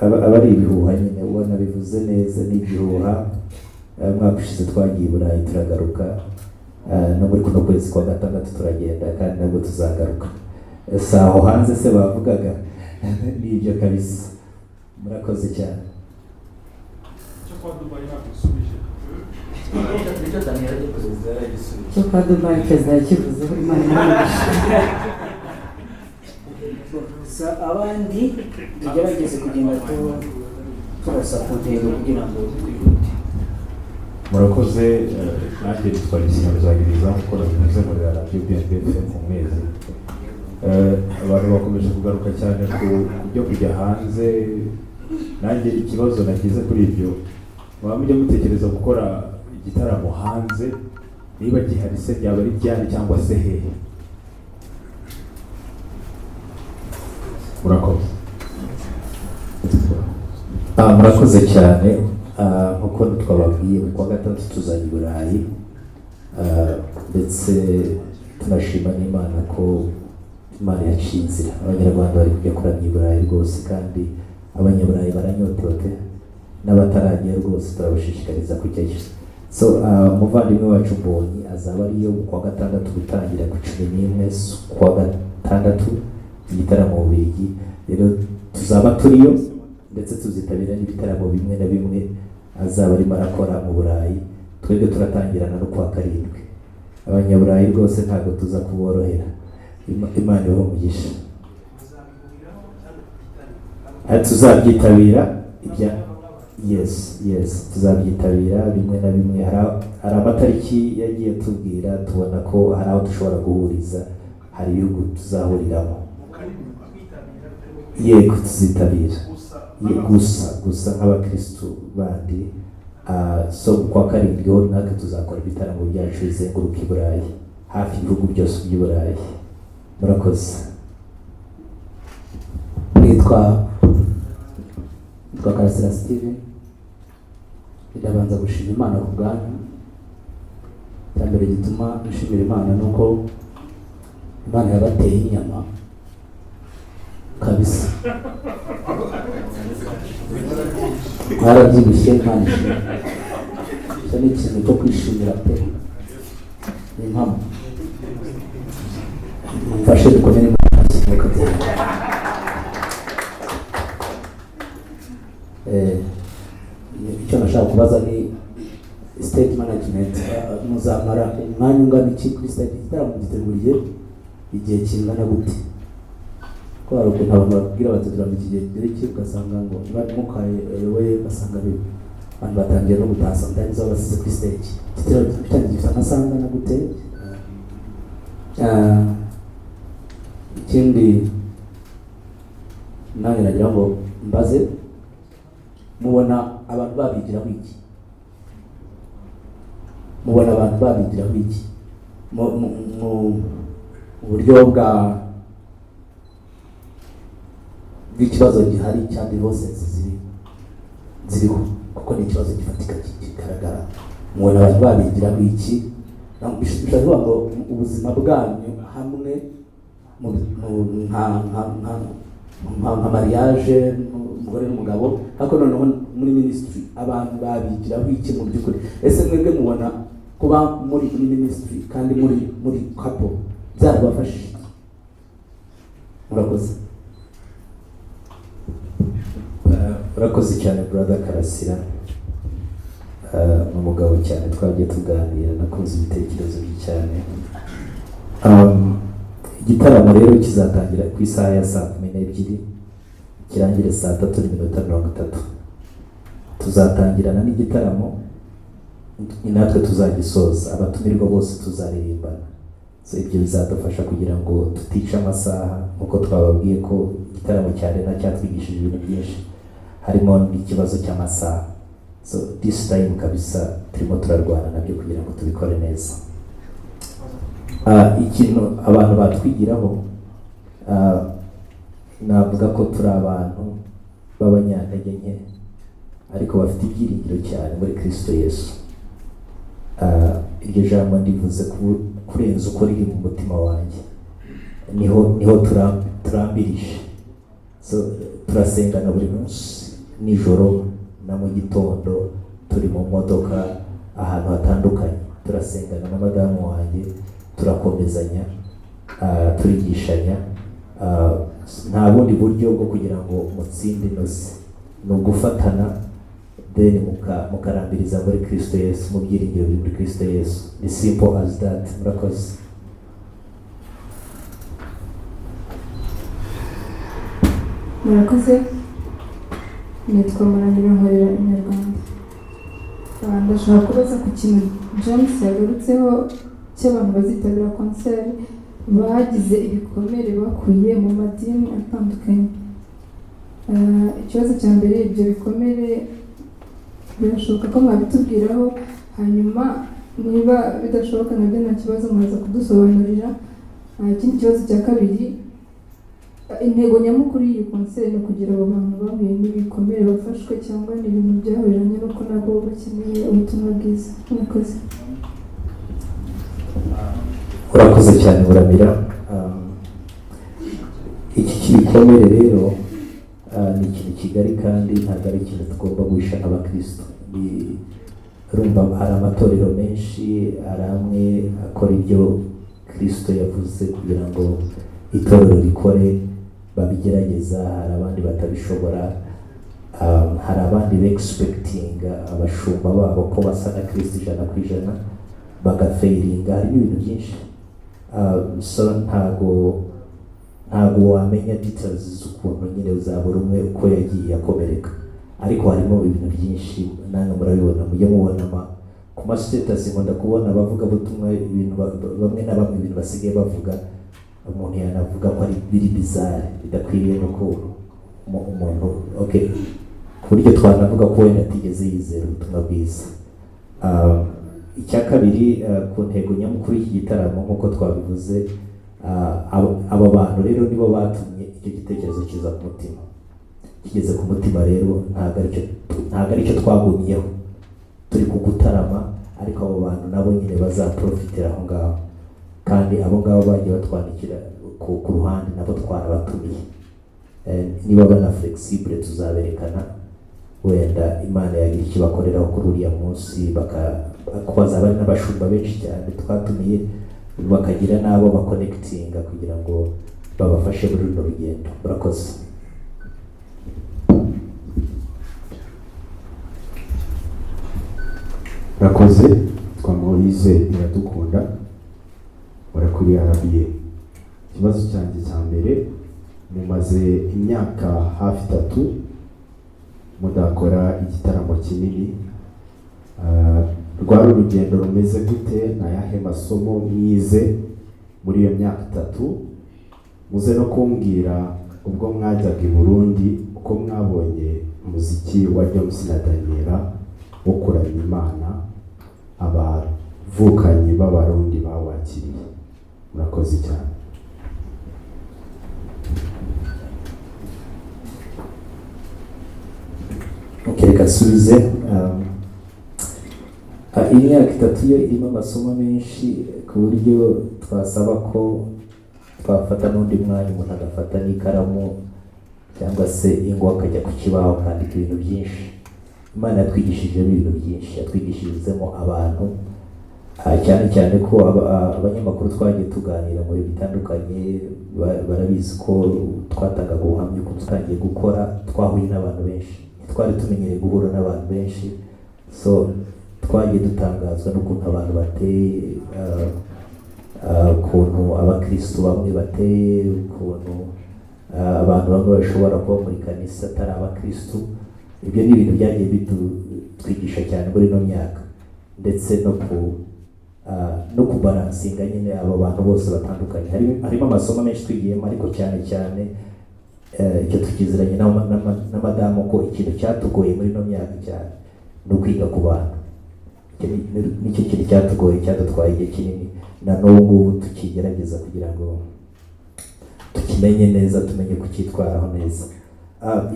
Speaker 3: aba ari ibihuha nyine, ubona bivuze neza n'igihuha. Mwaka ushize twagiye i Burayi turagaruka, no muri kuno kwezi kwa gatandatu turagenda kandi nabwo tuzagaruka. Saho hanze se bavugaga n'ibyo kabisa. Murakoze cyane.
Speaker 4: cyo kwa Dubai perezida yakivuze buri Imana
Speaker 9: abandi tugerageze kugenda tubasapotera kugira ngo twihute.
Speaker 10: Murakoze. Nanjye nitwa Gishyirwagiriza kuko nabivuze muri radio BNBFM mu mwezi. Abantu bakomeje kugaruka cyane ku byo kujya hanze. Nanjye ikibazo nagize kuri ibyo, mujya mutekereza gukora igitaramo hanze, niba gihari se byaba ari byari cyangwa se hehe? Murakoze.
Speaker 3: Murakoze cyane. Nkuko twababwiye kwa gatatu tuzajya i Burayi, ndetse tunashima n'Imana ko Imana yaciye inzira. Abanyarwanda bari kujya kuramya i Burayi rwose, kandi abanyaburayi baranyotewe pe, n'abataragiye rwose turabashishikariza kujyayo. So umuvandimwe wacu Mbonyi azaba ariyo kwa gatandatu gutangira ku 11 kwa gatandatu igitaramo mu Bubiligi. Rero tuzaba turiyo ndetse tuzitabira n'ibitaramo bimwe na bimwe azaba arimo arakora mu Burayi. Twebwe turatangirana no kwa karindwi. Abanyaburayi rwose ntabwo tuza kuborohera. Imana ibahe umugisha. Tuzabyitabira ibya yes tuzabyitabira bimwe na bimwe. Hari amatariki yagiye tubwira, tubona ko hari aho dushobora guhuriza, hari ibihugu tuzahuriramo. Yego tuzitabira gusa nk'abakristo bandi. So kwa karindwi ho natwe tuzakora ibitaramo byacu bizenguruka i Burayi, hafi ibihugu byose by'i Burayi. Murakoze.
Speaker 9: Nitwa Karasira Steven. Ndabanza gushima Imana ku bwanyu. Cyambere gituma nshimira Imana nuko Imana yabateye inyama kabisa. Mwarabyibushye Imana ishimwe. Icyo ni ikintu cyo kwishimira pe. Ni impamo. Mfashe dukomere Imana ishimwe kabisa. Icyo nashaka kubaza ni state management umwanya ungana iki kuri stage? Igitaramo giteguriye igihe kingana gute? Ko hari ukuntu abantu babwira batagira mu gihe gereke ugasanga ngo niba mukayoboye ugasanga abantu batangiye no gutaha sometimes basize kuri stage. Igitaramo cyane gifite amasaha angana gute? Ikindi nanjye nagira ngo mbaze, mubona abantu babigiraho iki? Mubona abantu babigiraho iki mu buryo bw'ikibazo gihari cya divorces ziriho, kuko ni ikibazo gifatika kigaragara. Mubona abantu babigiraho iki? Bishobora ngo ubuzima bwanyu hamwe nka mariage umugore n'umugabo, ariko noneho muri ministry abantu babigiraho iki mu by'ukuri? Ese mwebwe mubona kuba muri ministry kandi muri couple byarabafashije? Murakoze.
Speaker 3: Urakoze cyane brother Karasira. Umugabo cyane twagiye tuganira, nakunze ibitekerezo bye cyane. Igitaramo rero kizatangira ku isaha ya saa 12 kirangire saa 3:30. Tuzatangirana n'igitaramo, natwe tuzagisoza, abatumirwa bose tuzaririmbana. So ibyo bizadufasha kugira ngo tutica amasaha, nkuko twababwiye ko igitaramo cya Rena cyatwigishije ibintu byinshi, harimo n'ikibazo cy'amasaha. So this time kabisa turimo turarwana nabyo kugira ngo tubikore neza. Ikintu abantu batwigiraho, navuga ko turi abantu b'abanyantege nke ariko bafite ibyiringiro cyane muri Kristo Yesu. Iryo jambo ndivuze kurenza uko riri mu mutima wanjye, niho turambirije. So turasengana buri munsi, nijoro na mu gitondo, turi mu modoka ahantu hatandukanye, turasengana na madamu wanjye, turakomezanya, turigishanya. Nta bundi buryo bwo kugira ngo mutsinde inoze, ni ugufatana then mukarambiriza muri Kristo Yesu, mu byiringiro biri muri Kristo Yesu. Ni simple as that. Murakoze.
Speaker 11: Murakoze. Nitwa Murangira Nkorera Inyarwanda. Ndashaka kubaza ku kintu James yagarutseho cy'abantu bazitabira konseri bagize ibikomere bakuye mu madini atandukanye. Ikibazo cya mbere, ibyo bikomere birashoboka ko mwabitubwiraho, hanyuma niba bidashoboka nabyo nta kibazo mwaza kudusobanurira. Ikindi kibazo cya kabiri, intego nyamukuru y'iyi konseri ni kugira abo bantu bahuye n'ibikomere bafashwe, cyangwa ni ibintu byahuriranye n'uko nabo bakeneye ubutumwa bwiza? Murakoze.
Speaker 3: Urakoze cyane Muramira. Iki kibikomere rero ni ikintu kigari kandi ntabwo ari ikintu tugomba guhisha nk'abakristo. Urumva hari amatorero menshi, hari amwe akora ibyo Kristo yavuze kugira ngo itorero rikore, babigerageza. Hari abandi batabishobora, hari abandi expectinga abashumba babo ko basa na Kristo 100% bagafeiringa. Hari ibintu byinshi, so ntago wamenya details z'ukuntu nyine uzabura umwe uko yagiye akomereka, ariko harimo ibintu byinshi nange murabibona, mujye mubona ku ma status. Nkunda kubona bavuga butumwa ibintu bamwe na bamwe ibintu basigaye bavuga, umuntu yanavuga ko ari biri bizarre, bidakwiriye no ko umuntu okay, ku buryo twanavuga ko wenda atigeze yizera ubutumwa bwiza. Icya kabiri, ku ntego nyamukuru y'iki gitaramo nk'uko twabivuze, aba bantu rero nibo batumye icyo gitekerezo kiza ku mutima. Kigeze ku mutima rero ntabwo aricyo twagumyeho, turi kugutarama, ariko abo bantu nabo nyine bazaprofitira aho ngaho, kandi abo ngabo bagiye batwandikira ku ruhande, nabo twarabatumiye. Niba bana flexible tuzaberekana, wenda Imana yagira icyo bakoreraho kuri uriya munsi, bazaba ari n'abashumba benshi cyane twatumiye, bakagira n'abo bakonekitinga kugira ngo babafashe muri runo rugendo. Murakoze.
Speaker 10: Murakoze. Twa Moise Iradukunda,
Speaker 12: kuri RBA. Ikibazo cyanjye cya mbere, mumaze imyaka hafi 3 mudakora igitaramo kinini. Rwari urugendo rumeze gute? Ni ayahe masomo mwize muri iyo myaka 3? Muze no kumbwira ubwo mwajyaga i Burundi uko mwabonye umuziki wa James na Daniela wo kuramya Imana, abavukanyi b'Abarundi bawakiriye. Murakoze cyane.
Speaker 3: Reka asubize. Imyaka 3 yo irimo amasomo menshi ku buryo twasaba ko twafata n'undi mwanya umuntu agafata n'ikaramu cyangwa se ingwa akajya ku kibaho akandika ibintu byinshi. Imana yatwigishije ibintu byinshi, yatwigishirizemo abantu, cyane cyane ko abanyamakuru twagiye tuganira mu bihe bitandukanye barabizi ko twatangaga ubuhamya ko tutangiye gukora twahuye n'abantu benshi, twari tumenyereye guhura n'abantu benshi, so twagiye dutangazwa n'ukuntu abantu bateye, ukuntu abakristo bamwe bateye, ukuntu abantu bamwe bashobora kuba muri kanisa atari abakristo. Ibyo ni ibintu byagiye bitwigisha cyane muri ino myaka, ndetse no kubaransinga nyine abo bantu bose batandukanye. Harimo amasomo menshi twigiyemo, ariko cyane cyane icyo tukiziranye na madamu ko ikintu cyatugoye muri ino myaka cyane ni ukwiga ku bantu. Nicyo kintu cyatugoye, cyadutwaye igihe kinini, na n'ubu ngubu tukigerageza kugira ngo tukimenye neza, tumenye kucyitwaraho neza.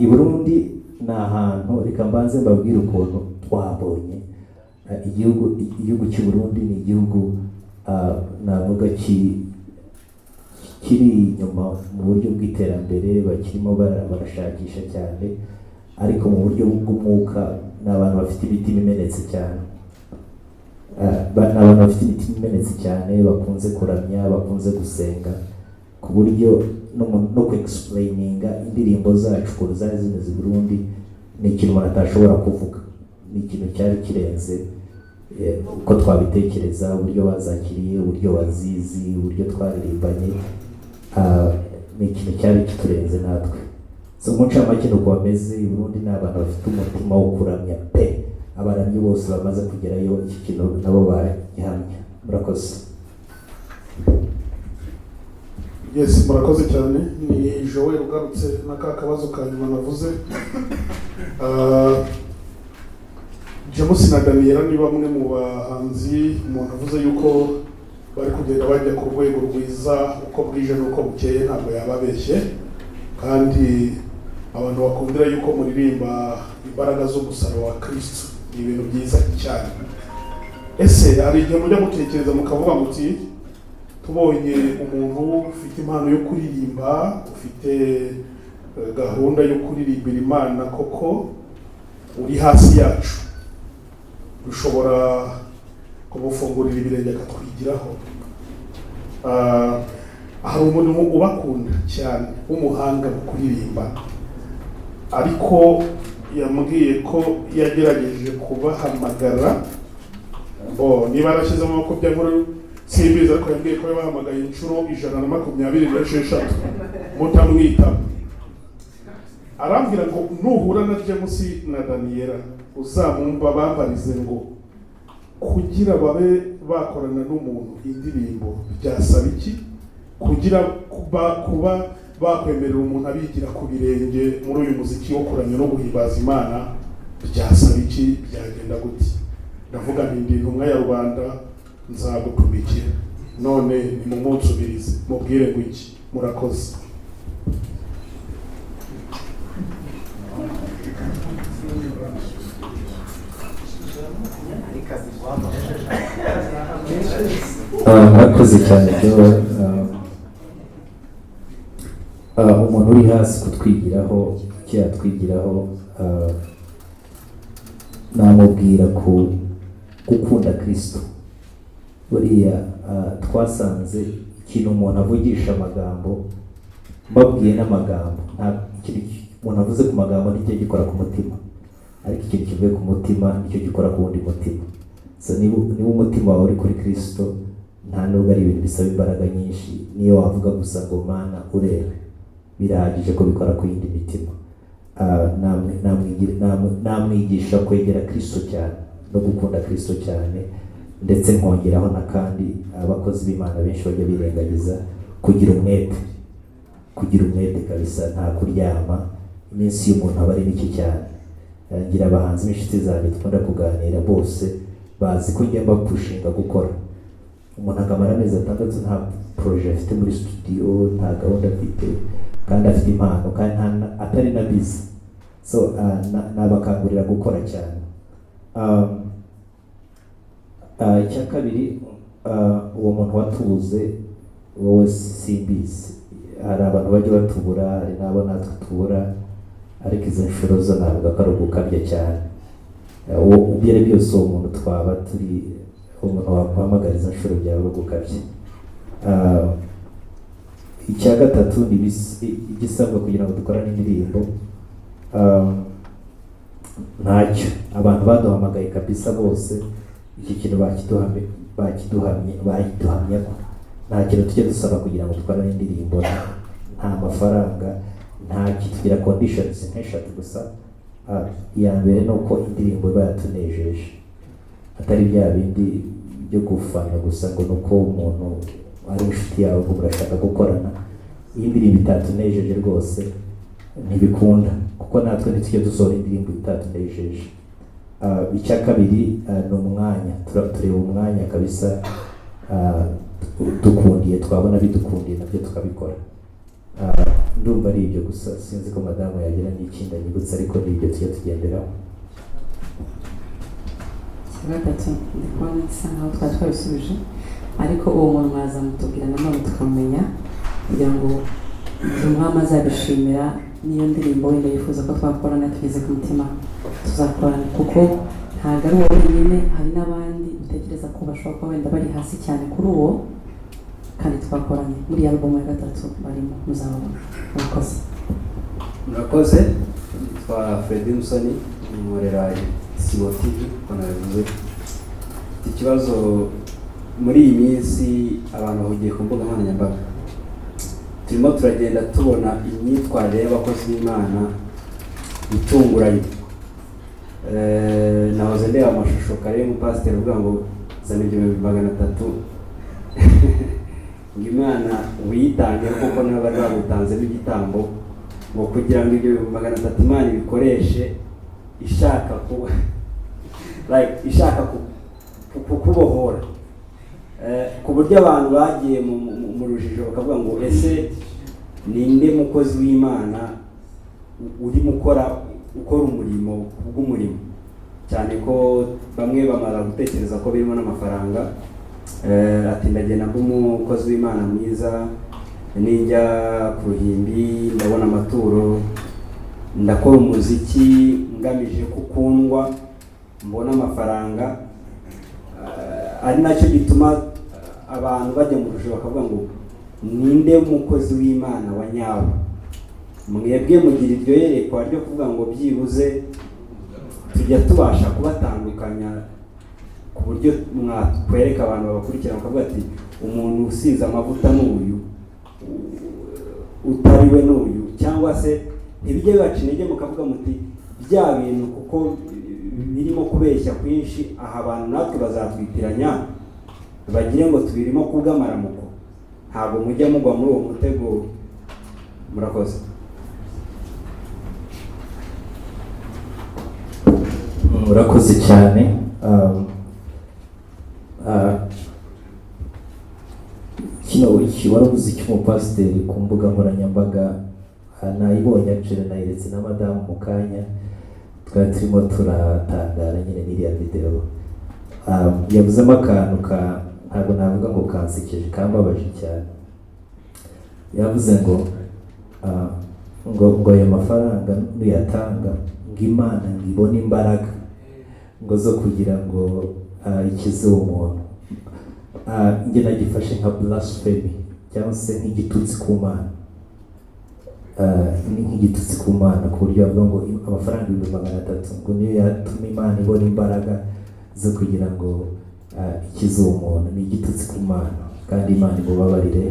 Speaker 3: I Burundi ni ahantu, reka mbanze mbabwire ukuntu twabonye igihugu cy'u Burundi. Ni igihugu navuga kiri inyuma mu buryo bw'iterambere, bakirimo barashakisha cyane, ariko mu buryo bw'umwuka ni abantu bafite imitima imenetse cyane. Bakunze kuramya, bakunze gusenga, ku buryo no ku-explaininga indirimbo zacu ukuntu zari zimeze i Burundi ni ikintu umuntu atashobora kuvuga. Ni ikintu cyari kirenze uko twabitekereza, uburyo bazakiriye, uburyo bazizi, uburyo twaririmbanye, ni ikintu cyari kiturenze natwe. So mu ncamake uko bameze i Burundi ni abantu bafite umutima wo kuramya pe. Abaramyi bose bamaze kugerayo iki kintu nabo baragihamya. Murakoze.
Speaker 1: Yes, murakoze cyane. Ni Joel ugarutse n'aka kabazo ka nyuma navuze. James na Daniela ni bamwe mu bahanzi umuntu avuze yuko bari kugenda bajya ku rwego rwiza uko bwije n'uko bukeye, ntabwo yababeshye. Kandi abantu bakundira yuko muririmba imbaraga z'umusaraba wa Kristo, ni ibintu byiza cyane. Ese hari igihe mujya mutekereza mukavuga muti tubonye umuntu ufite impano yo kuririmba, ufite gahunda yo kuririmbira Imana, koko uri hasi yacu, dushobora kumufungurira ibirenge akatwigiraho? Hari umuntu ubakunda cyane w'umuhanga mu kuririmba, ariko yambwiye ko yagerageje kubahamagara, niba arashyize amaboko bya nkuru simbizi, ariko yambwiye ko yabahamagaye inshuro 126 mutamwitaba. Arambwira ngo nuhura na James na Daniela uzamumva bambarize ngo kugira babe bakorana n'umuntu indirimbo byasaba iki, kugira kuba bakwemerera umuntu abigira ku birenge muri uyu muziki wo kuramya no guhimbaza Imana byasaba iki, byagenda gute? Ndavuga nti ndi intumwa ya rubanda, nzagutumikira, none nimumunsubirize mubwire ngo iki. Murakoze.
Speaker 3: Murakoze cyane byo. Umuntu uri hasi kutwigiraho, icyo yatwigiraho, namubwira gukunda Kristo. Buriya twasanze ikintu umuntu avugisha amagambo, mbabwiye n'amagambo, nta kintu umuntu avuze ku magambo nicyo gikora ku mutima, ariko ikintu kivuye ku mutima nicyo gikora ku wundi mutima. So niba umutima wawe uri kuri Kristo, nta nubwo ari ibintu bisaba imbaraga nyinshi, niyo wavuga gusa ngo Mana urebe birahagije ko bikora ku yindi mitima. Namwigisha kwegera Kristo cyane no gukunda Kristo cyane, ndetse nkongeraho na kandi abakozi b'Imana benshi bajya birengagiza kugira umwete kabisa, nta kuryama. Iminsi y'umuntu aba ari mike cyane. Ngira abahanzi b'inshuti zanjye dukunda kuganira bose bazi ko njya mbapushinga gukora. Umuntu akamara amezi 6 nta projet afite muri studio, nta gahunda afite, kandi afite impano kandi atari na busy. So nabakangurira gukora cyane. Icya kabiri, uwo muntu watubuze wowe simbizi, hari abantu bajya batubura, hari n'abo natwe tubura, ariko izo nshuro zo ntabwo ko ari ugukabya cyane. Ubwo ari byose uwo muntu twaba turi umuntu waguhamagara izo nshuro byawe gukabya. Icya gatatu ni igisabwa kugira ngo dukorane indirimbo. Ntacyo abantu baduhamagaye kabisa bose, iki kintu bakiduhamya ko nta kintu tujya dusaba kugira ngo dukorane indirimbo, nta mafaranga, nta kitugira conditions nk'eshatu gusa. Iya mbere ni uko indirimbo iba yatunejeje, atari bya bindi byo gufana gusa ngo nuko umuntu ari inshuti yawe ngo murashaka gukorana. Iyi ndirimbo itatunejeje rwose ntibikunda, kuko natwe ntitujya dusohora indirimbo itatunejeje. Icya kabiri ni umwanya, tureba umwanya kabisa, dukundiye, twabona bidukundiye nabyo tukabikora. Ndumva ari ibyo gusa, sinzi ko madamu yagira n'ikindi anyibutsa, ariko ni ibyo tujya tugenderaho.
Speaker 4: gatatu ndi kubona isa nkaho twari twabisubije, ariko uwo muntu mwaza mutubwira nanone tukamenya, kugira ngo umwami azabishimira n'iyo ndirimbo wenda yifuza ko twakorana tugeze ku mutima tuzakorana, kuko ntabwo ari uwo wenyine, hari n'abandi utekereza ko bashobora kuba wenda bari hasi cyane kuri uwo, kandi twakoranye muri album ya gatatu barimo, muzabona.
Speaker 13: Murakoze. Twa Freddy Musoni nkorera Isibo TV, nabivuze. Ikibazo muri iyi minsi abantu bahugiye ku mbuga nkoranyambaga, turimo turagenda tubona imyitwarire y'abakozi b'Imana itunguranye. Nahoze ndeba amashusho kare y'umupasiteri uvuga ngo zana 300 ngo Imana wiyitange kuko niba bari bagutanze n'igitambo, ngo kugira ngo ibyo 300 Imana ibikoreshe ishaka kuba ishaka kukubohora, ku buryo abantu bagiye mu rujijo bakavuga ngo ese ninde mukozi w'Imana urimo ukora umurimo bw'umurimo, cyane ko bamwe bamara gutekereza ko birimo n'amafaranga. Ati ndagenda nk'umukozi w'Imana mwiza, ninjya ku ruhimbi ndabona amaturo, ndakora umuziki ngamije kukundwa, mbona amafaranga. Ari nacyo gituma abantu bajya mu rujijo bakavuga ngo ninde umukozi w'Imana wa nyawe. Mwebwe mugira iryo yerekwa ryo kuvuga ngo byibuze tujya tubasha kubatandukanya, ku buryo mwatwereka abantu babakurikira bakavuga ati umuntu usize amavuta n'uyu, utari we n'uyu, cyangwa se ntibijye baca intege mukavuga muti bya bintu kuko birimo kubeshya kwinshi, aha abantu natwe bazatwitiranya bagire ngo tubirimo kubw'amaramuko. Ntabwo mujya mugwa muri uwo mutego. Murakoze.
Speaker 3: Murakoze cyane. Kino warabuze cy'umupasiteri ku mbuga nkoranyambaga, nayibonye acire nayiretse na madamu mu kanya, twari turimo turatangara nyine n'iriya video. Yavuzemo akantu ntabwo navuga ngo kansekeje, kambabaje cyane. Yavuze ngo ayo mafaranga nuyatanga ngo Imana ngibone imbaraga ngo zo kugira ngo ikize umuntu. Njye nagifashe nka blasphemy, cyangwa se nk'igitutsi ku Mana. Nk'igitutsi ku Mana, ku buryo bavuga ngo amafaranga 300 ngo niyo yatuma Imana ibona imbaraga zo kugira ngo ikiza uwo muntu ni igitutsi ku Mana, kandi Imana imubabarire,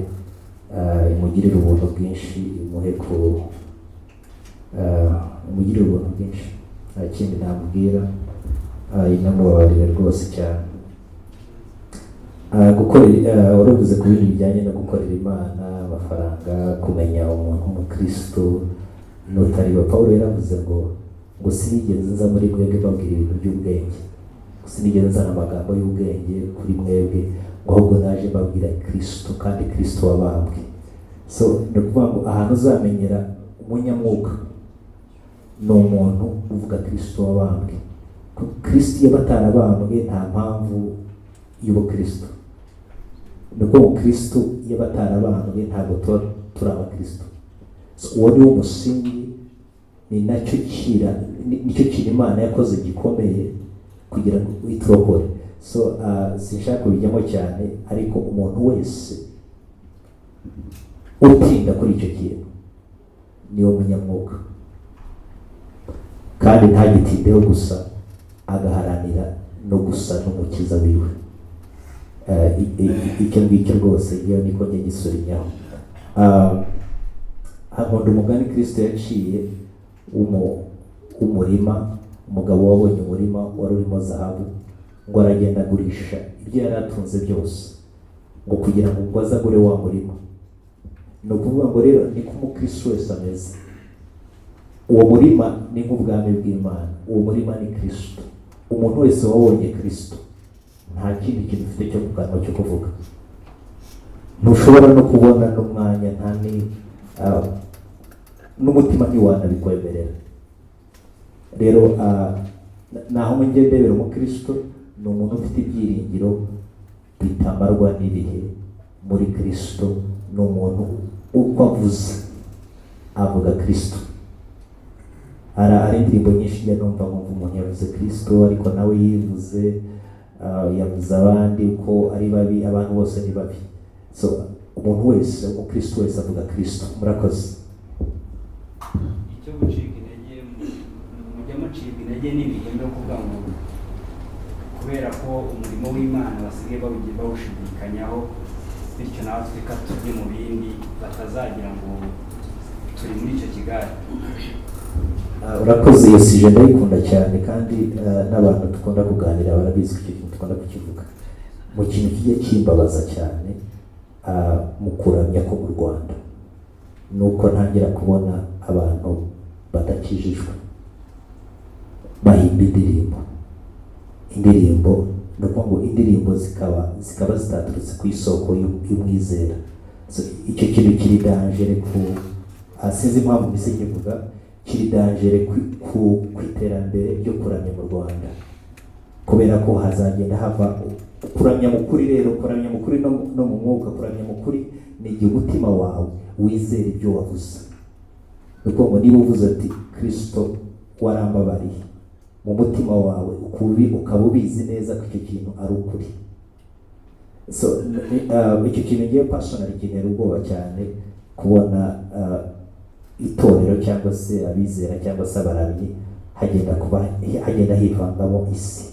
Speaker 3: imugirire ubuntu bwinshi, imuhe imugirire ubuntu bwinshi, nta kindi namubwira, inamubabarire rwose cyane. Waravuze ku bintu bijyanye no gukorera Imana, amafaranga, kumenya umuntu w'umukristo n'utari we. Pawulo yaravuze ngo sinigeze nza muri mwebwe babwira ibintu by'ubwenge, sinigeze nzana amagambo y'ubwenge kuri mwebwe, ngo ahubwo naje mbabwira Kristo, kandi Kristo wabambwe. So ni ukuvuga ngo ahantu uzamenyera umunyamwuka ni umuntu uvuga Kristo wabambwe. Kristo iyo batarabambwe nta mpamvu y'ubukristo. Ni uko Kristo iyo batarabambwe ntabwo tuba turi abakristo. So uwo ni wo musingi, ni nicyo kintu Imana yakoze gikomeye kugira ngo witurokore. So sinshaka kubijyamo cyane, ariko umuntu wese utinda kuri icyo kintu niwo munyamwuka, kandi ntagitindeho gusa, agaharanira no gusa n'umukiza wiwe. Icyo ngicyo rwose iyo niko njye gisurinyaho. Nkunda umugani Kristo yaciye w'umurima, umugabo wabonye umurima wari urimo zahabu, ngo aragenda agurisha ibyo yari atunze byose ngo kugira ngo aze agure wa murima. Ni ukuvuga ngo rero niko umukristo wese ameze. Uwo murima ni nk'ubwami bw'Imana, uwo murima ni Kristo. Umuntu wese wabonye Kristo nta kindi kintu ufite cyo kuganwa cyo kuvuga. Ntushobora no kubona n'umwanya, n'umutima ntiwanabikwemerera. Rero naho ngendebera umukristo ni umuntu ufite ibyiringiro bitamarwa n'ibihe muri Kristo. Ni umuntu uko avuze avuga Kristo. Hari indirimbo nyinshi njya numva nkumva umuntu yavuze Kristo ariko nawe yivuze, yavuze abandi ko ari babi, abantu bose ni babi. So umuntu wese, umukristo wese avuga Kristo. Murakoze.
Speaker 13: Icyo gucika intege, mujya mucika intege n'ibihe byo kuvuga ngo kubera ko umurimo w'Imana basigaye bawushidikanyaho, bityo natwe ka tujye mu bindi, batazagira ngo turi muri icyo kigare.
Speaker 3: Urakoze. Iyo sije ndayikunda cyane, kandi n'abantu dukunda kuganira barabizi icyo kintu dukunda kukivuga. Mu kintu kijya kimbabaza cyane mu kuramya ko mu Rwanda, nuko ntangira kubona abantu badakijijwe bahimba indirimbo, ni ukuvuga ngo indirimbo zikaba zitaturutse ku isoko y'umwizera. So icyo kintu kiri dangere sinzi impamvu mbese nkivuga, kiri dangere ku iterambere ryo kuramya mu Rwanda, kubera ko hazagenda hava kuramya mu kuri. Rero kuramya mu kuri no mu mwuka, kuramya mu kuri ni igihe umutima wawe wizera ibyo wavuze. Ni ukuvuga ngo niba uvuze ati Kristo warambabariye, mu mutima wawe ukaba ubizi neza ko icyo kintu ari ukuri. So icyo kintu ngiye personally kinera ubwoba cyane, kubona itorero cyangwa se abizera cyangwa se abaramyi hagenda hivangamo isi,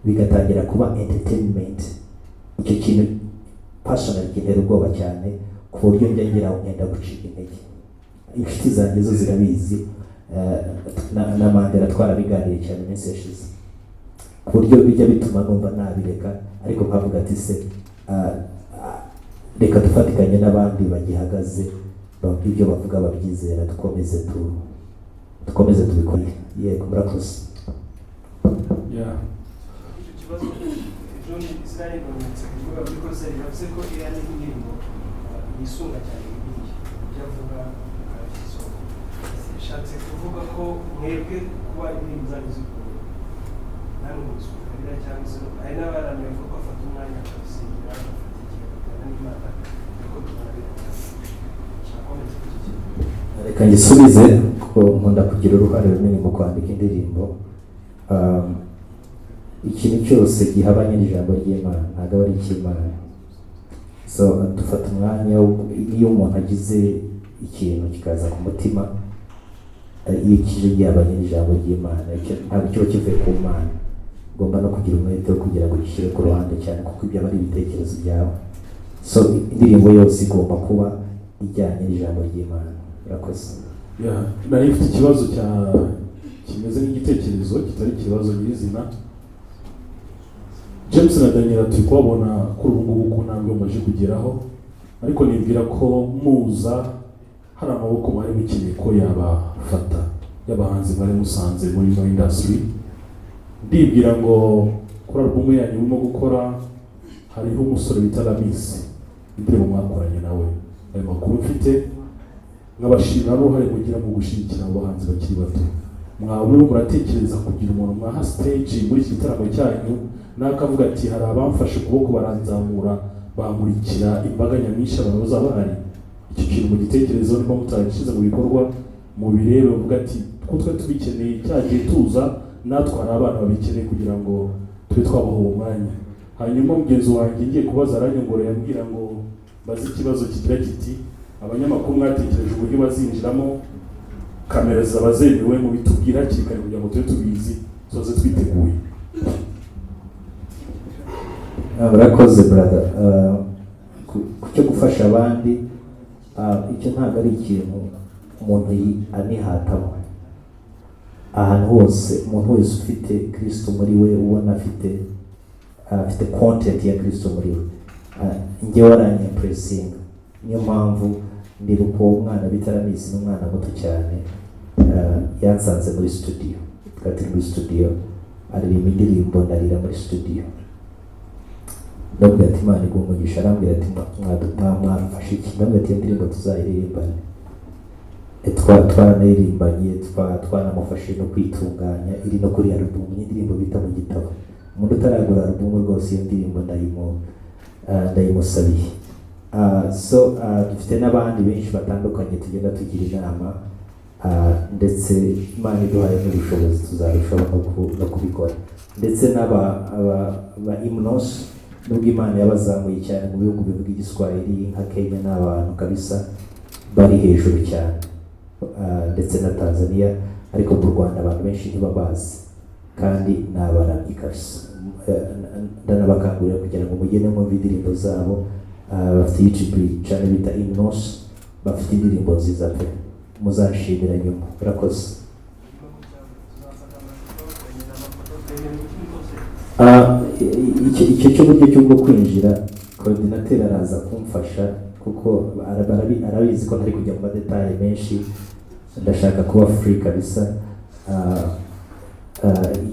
Speaker 3: bigatangira kuba entertainment. Icyo kintu personally kinera ubwoba cyane, ku buryo njya ngira aho ngenda gucika intege. Inshuti zanjye zo zirabizi, na Mandela twarabiganiye cyane iminsi yashize, ku buryo bijya bituma numva nabireka, ariko nkavuga ati se reka dufatikanye n'abandi bagihagaze, ibyo bavuga babyizera, dukomeze tubikore. Yego, murakoze.
Speaker 6: Ikibazo John Israel bamutse kuvuga ko se yavuze ko iriya ni indirimbo yisunga cyane ibindi byavuga isoko. Shatse kuvuga ko mwebwe kuba indirimbo zanyu zikuru namwe musuka cyangwa se hari n'abaramye ko bafata umwanya akabisingira, agafata igihe batana n'Imana, ariko tunabireka.
Speaker 3: Reka ngisubize ko nkunda kugira uruhare runini mu kwandika indirimbo. Ikintu cyose gihabanye n'ijambo ry'Imana ntabwo ari icy'Imana. So dufata umwanya, iyo umuntu agize ikintu kikaza ku mutima, iyo kije gihabanye n'ijambo ry'Imana, ntabwo kiba kivuye ku Mana. ugomba no kugira umwete wo kugira ngo ugishyire ku ruhande cyane kuko ibyo aba ari ibitekerezo byawe. So indirimbo yose igomba kuba ijyanye n'ijambo ry'Imana. Urakoze.
Speaker 2: Nari mfite ikibazo kimeze nk'igitekerezo kitari ikibazo nyirizina. James na Daniel turi kubabona kuri ubu ngubu ku ntambwe mumaze kugeraho, ariko nibwira ko muza hari amaboko mwari mukeneye ko yabafata y'abahanzi mwari musanze muri ino industry. Ndibwira ngo kuri album yanyu urimo gukora hariho umusore bita Ramisi, indirimbo mwakoranye nawe. Ayo makuru mfite nk'abashimira n'uruhare mugira mu gushyigikira abahanzi bakiri bato. Mwaba muratekereza kugira umuntu mwaha stage muri iki gitaramo cyanyu n'akavuga ati hari abamfashe ukuboko baranzamura bamurikira imbaga nyamwinshi abantu bazaba bahari? Icyo kintu mu gitekerezo niba mutaragishyize mu bikorwa mu birebe bavuga ati ko twe tubikeneye cyagiye tuza natwe hari abana babikeneye kugira ngo tube twabaha uwo mwanya. Hanyuma mugenzi wanjye ngiye kubaza aranyongora yambwira ngo bazi ikibazo kigira kiti abanyamakuru mwatekereje uburyo bazinjiramo, kamera zaba zemewe mu bitubwira hakiri kare kugira ngo tube tubizi tuze twiteguye.
Speaker 3: Urakoze brother. Ku cyo gufasha abandi, icyo ntabwo ari ikintu umuntu anihatamo. Ahantu hose umuntu wese ufite Kristo muri we, ubona afite content ya Kristo muri we, njyewe waranyimpressinga. Niyo mpamvu ndibuka uwo mwana bita Ramisi, n'umwana muto cyane, yansanze muri studio, twari muri studio aririmba indirimbo ndarira muri studio. Ndabwira ati Imana iguhe umugisha. Arambwira ati mwafashe iki? Ndabwira ati iyo ndirimbo tuzayiririmbane. Twaranayirimbanye, twanamufashe no kwitunganya, iri no kuri album, indirimbo bita Mu Gitabo. Umuntu utaragura album rwose iyo ndirimbo ndayimusabiye. So dufite n'abandi benshi batandukanye tugenda tugira inama, ndetse Imana iduhaye n'ubushobozi tuzarushaho no kubikora. Ndetse n'aba Imnos, nubwo Imana yabazamuye cyane mu bihugu bivuga igiswahili nka Kenya, n'abantu kabisa bari hejuru cyane, ndetse na Tanzania, ariko mu Rwanda abantu benshi ntibabazi kandi ni abaramyi kabisa. Ndanabakangurira kugira ngo mugende mwumve indirimbo zabo. Bafite YouTube channel bita Imnos, bafite indirimbo nziza pe, muzashimira nyuma. Urakoze. Icyo cy'uburyo cy'ubwo kwinjira, coordinateur araza kumfasha kuko arabizi ko ntari kujya mu madetaye menshi. Ndashaka kuba free kabisa.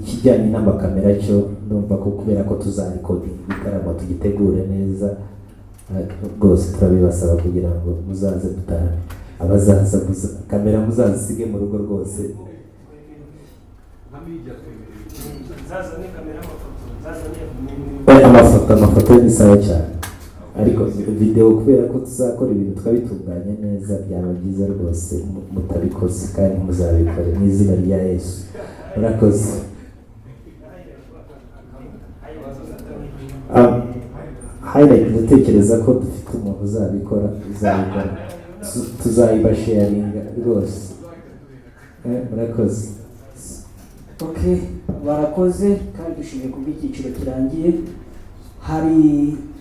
Speaker 3: Ikijyanye n'amakamera cyo ndumva ko kubera ko tuzarekodinga igitaramo tugitegure neza, rwose turabibasaba kugira ngo muzaze dutane. Abazaza kamera muzazisige mu rugo rwose. Amafoto ni sawa cyane, ariko video kubera ko tuzakora ibintu twabitunganya neza, byaba byiza rwose mutabikoze kandi muzabikore mu izina rya Yesu. Urakoze. Highlight ndatekereza ko dufite umuntu uzabikora, tuzayibasharinga rwose. Murakoze.
Speaker 14: Okay, barakoze kandi dushimiye ku bw'icyiciro kirangiye. Hari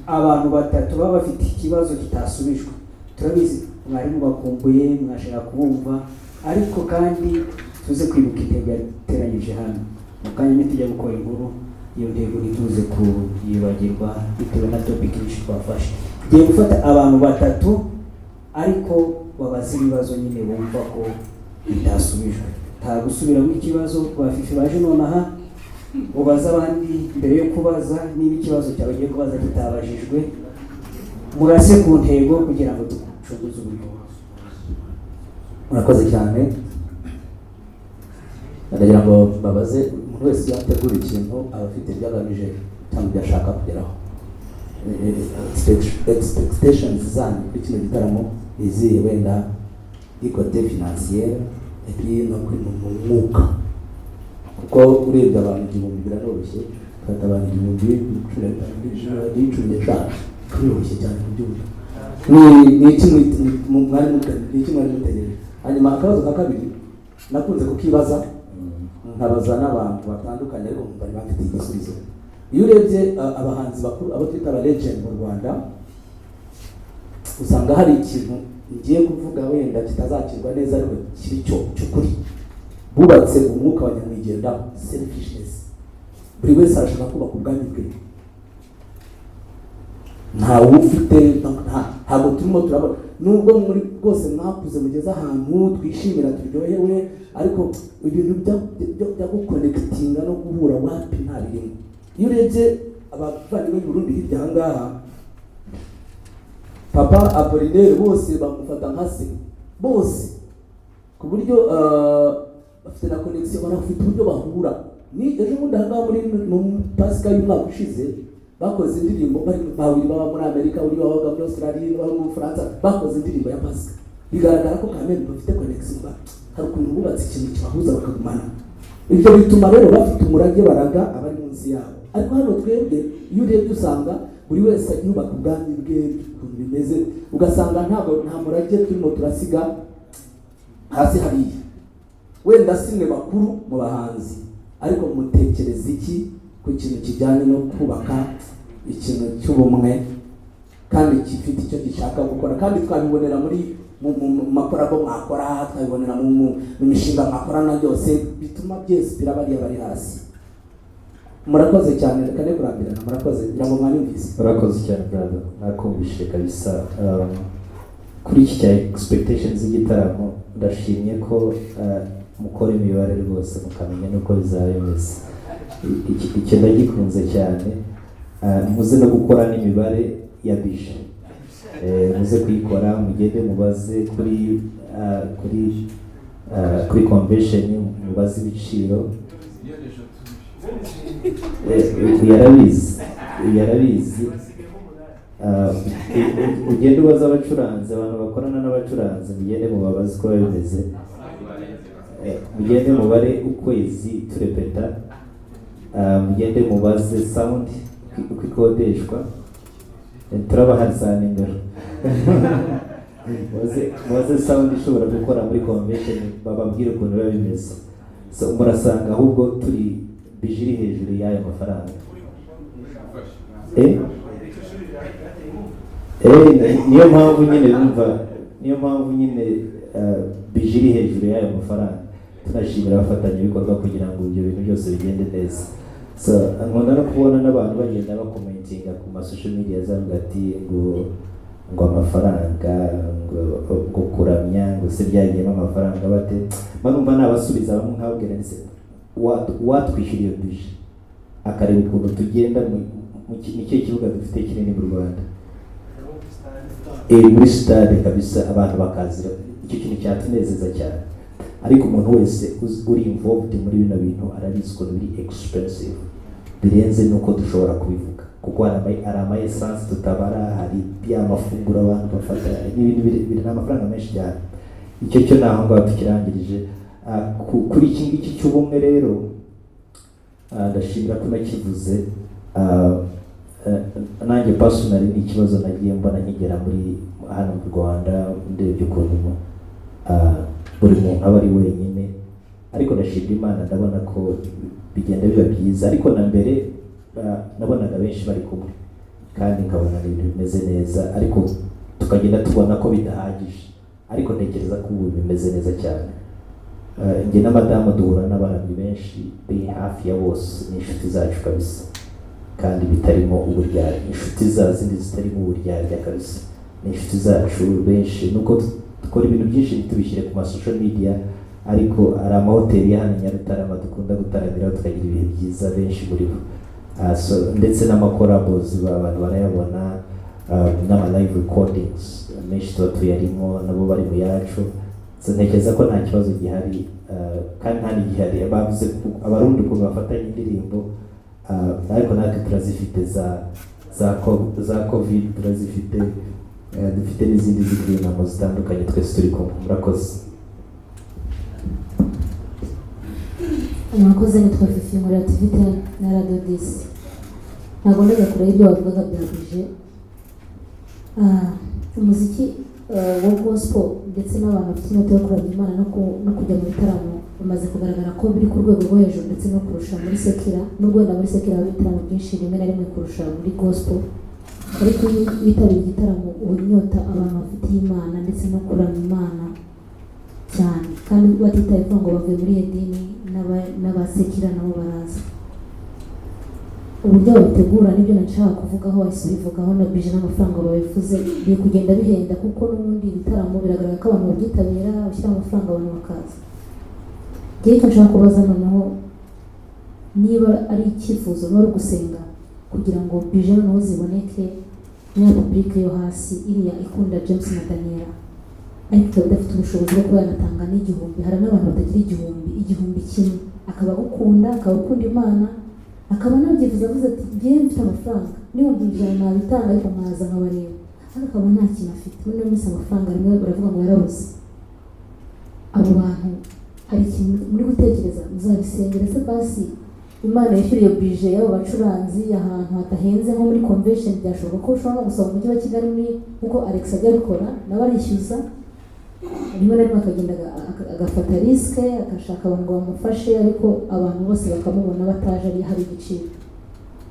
Speaker 14: abantu batatu baba bafite ikibazo kitasubijwe. Turabizi mwarimu bakumbuye, mwashaka kubumva, ariko kandi tuze kwibuka intego yateranyije hano. Mu kanya nitujya gukora inkuru, iyo ntego ntituze kuyibagirwa bitewe na topic nyinshi twafashe. Ngiye gufata abantu batatu ariko babaza ibibazo nyine bumva ko bitasubijwe. Nta gusubiramo ikibazo, bafifi baje nonaha ubaza abandi mbere yo kubaza niba ikibazo cyawe ugiye kubaza kitabajijwe. Murase ku ntego kugira ngo ducuguze uburyo.
Speaker 9: Murakoze cyane. Ndagira ngo babaze umuntu wese yategura ikintu aba afite ibyo agamije cyangwa ibyo ashaka kugeraho. Expectations zanyu kuri kino gitaramo izihe? Wenda ikote financiere no kuri mu mwuka, kuko urebye abantu igihumbi biraroroshye, fata abantu igihumbi n'icumi n'eshanu biroroshye cyane kubyumva. Ni iki mwari mutegereje? Hanyuma akabazo ka kabiri nakunze kukibaza nkabaza n'abantu batandukanye ariko bari bafite igisubizo. Iyo urebye abahanzi bakuru abo twita aba legend mu Rwanda, usanga hari ikintu ngiye kuvuga wenda kitazakirwa neza ariko kiri cyo cy'ukuri. Bubatse umwuka wa nyamwigendaho, selfishness. Buri wese arashaka kubaka ubwami bwe. Ntawe ufite ntabwo turimo turabona nubwo muri rwose mwakuze mugeze ahantu twishimira turyohewe, ariko ibintu byo gukonekitinga no guhura wapi nta birimo. Iyo urebye abavandimwe b'u Burundi hirya aha ngaha, Papa Apollinaire bose bamufata nka se bose, ku buryo bafite na connection, barafite uburyo bahura. Ni ejo bundi aha ngaha muri Pasika y'umwaka ushize bakoze indirimbo babiri baba muri Amerika, uri babaga muri Australia, baba muri France, bakoze indirimbo ya Pasika. Bigaragara ko kamere bafite connection, hari ukuntu bubatse ikintu kibahuza bakagumana. Ibyo bituma rero bafite umurage baraga abari munsi yabo. Ariko hano twebwe iyo urebye usanga buri wese yubaka ubwami bwe ukuntu bimeze, ugasanga nta murage turimo turasiga hasi hariya. Wenda simwe bakuru mu bahanzi, ariko mutekereza iki ku kintu kijyanye no kubaka ikintu cy'ubumwe kandi gifite icyo gishaka gukora, kandi twabibonera muri mu makorabo mwakora, twabibonera mu mishinga mwakorana byose bituma byesipira bariya bari hasi. Murakoze cyane, reka ne kurambirana. Murakoze kugira ngo mwanyumvise.
Speaker 10: Murakoze cyane brother, nakumvise kabisa. Kuri iki cya expectations z'igitaramo ndashimye ko mukora imibare rwose mukamenya nuko bizaba bimeze. Icyo ndagikunze cyane. Muze no gukora n'imibare ya bije, muze kuyikora, mugende mubaze kuri convention, mubaze ibiciro. yarabizi ugende ubaza abacuranzi, abantu bakorana n'abacuranzi, mugende mubabaze uko bimeze, mugende mubare ukwezi turepeta, mugende mubaze sound uko ikodeshwa, turabaha za nimero mubaze sound ishobora gukora muri convention, bababwire ukuntu biba bimeze. So murasanga ahubwo turi bijiri hejuru y'ayo mafaranga. Niyo mpamvu nyine bijiri hejuru y'ayo mafaranga. Tunashimira abafatanyabikorwa kugira ngo ibyo bintu byose bigende neza. So nkunda no kubona n'abantu bagenda bakomentinga ku social media zavuga ati ngo amafaranga ngo kuramya ngo se byagiyemo amafaranga bate. Manumva nabasubiza bamwe nkabwira nise watwishyura iyo bije akareba ukuntu tugenda mu kibuga dufite kinini mu Rwanda, muri stade kabisa, abantu bakazira. Icyo kintu cyatunezeza cyane, ariko umuntu wese uri involved muri bino bintu arabizi ko biri expensive birenze nuko dushobora kubivuga, kuko hari ama essence tutabara, hari by'amafunguro abantu bafata n'ibintu biri n'amafaranga menshi cyane. Icyo cyo naho ngo tukirangirije kuri iki ngiki cy'ubumwe rero. Ndashimira ko nakivuze. Nanjye personally ni ikibazo nagiye mbona nkigera muri hano mu Rwanda, ndebye ukuntu buri muntu aba ari wenyine, ariko ndashimira Imana, ndabona ko bigenda biba byiza. Ariko na mbere nabonaga benshi bari kumwe kandi nkabona ibintu bimeze neza, ariko tukagenda tubona ko bidahagije, ariko ntekereza ko ubu bimeze neza cyane. Njye na madamu duhura n'abaramyi benshi biri hafi ya bose, ni inshuti zacu kabisa, kandi bitarimo uburyarya, inshuti za zindi zitarimo uburyarya kabisa, ni inshuti zacu benshi. Nuko dukora ibintu byinshi tubishyire ku social media, ariko hari amahoteli hano Nyarutarama dukunda gutaramiraho tukagira ibihe byiza benshi muri bo. Ndetse n'amakorabozi abantu barayabona, n'ama live recordings menshi tuba tuyarimo, nabo bari mu yacu. Ntekereza ko nta kibazo gihari, kandi nta n'igihari. Bavuze abarundi ukuntu bafatanya indirimbo, ariko natwe turazifite za covid, turazifite, dufite n'izindi z'inama zitandukanye, twese turi kumwe. Murakoze.
Speaker 15: Murakoze. Nitwa Fifi muri activite na Radio 10. Ntabwo ndajya kure y'ibyo bavugaga bya bije. Umuziki wa gospel ndetse n'abantu bafite inyota yo kuramya Imana no kujya mu bitaramo bamaze bimaze kugaragara ko biri ku rwego rwo hejuru ndetse no kurusha muri sekira, nubwo wenda muri sekira haba ibitaramo byinshi rimwe na rimwe kurusha muri gospel, ariko iyo witabira igitaramo uba inyota abantu bafitiye Imana ndetse no kuramya Imana cyane, kandi batitaye kuvuga ngo bavuye muri iyo dini n'abasekira nabo baraza. Uburyo babitegura nibyo nashaka kuvugaho, wahise ubivugaho na bije n'amafaranga babivuze biri kugenda bihenda, kuko n'ubundi ibitaramo biragaragara ko abantu babyitabira bashyira amafaranga abantu bakaza. Igihe icyo nshaka kubaza noneho, niba ari icyifuzo n'uri gusenga kugira ngo bije noneho ziboneke muri public yo hasi iriya ikunda James na Daniela, ariko ikaba idafite ubushobozi bwo kuba yanatanga n'igihumbi. Hari n'abantu batagira igihumbi kimwe, akaba agukunda, akaba akunda Imana, akaba anabyifuza avuze ati ngiye mfite amafaranga n'ibihumbi ijana nabitanga ariko nkaza nkabareba, ariko akaba nta kintu afite. Muri iyo minsi amafaranga rimwe baravuga ngo yarabuze. Abo bantu hari ikintu muri gutekereza muzabisengera se basi Imana yishyuriye bije y'abo bacuranzi ahantu hadahenze nko muri convention? Byashoboka ko ushobora no gusaba umujyi wa Kigali muri kuko Alex ajya abikora nawe arishyuza, rimwe na rimwe akagenda agafata risike agashaka abantu ngo bamufashe, ariko abantu bose bakamubona bataje ari hari igiciro.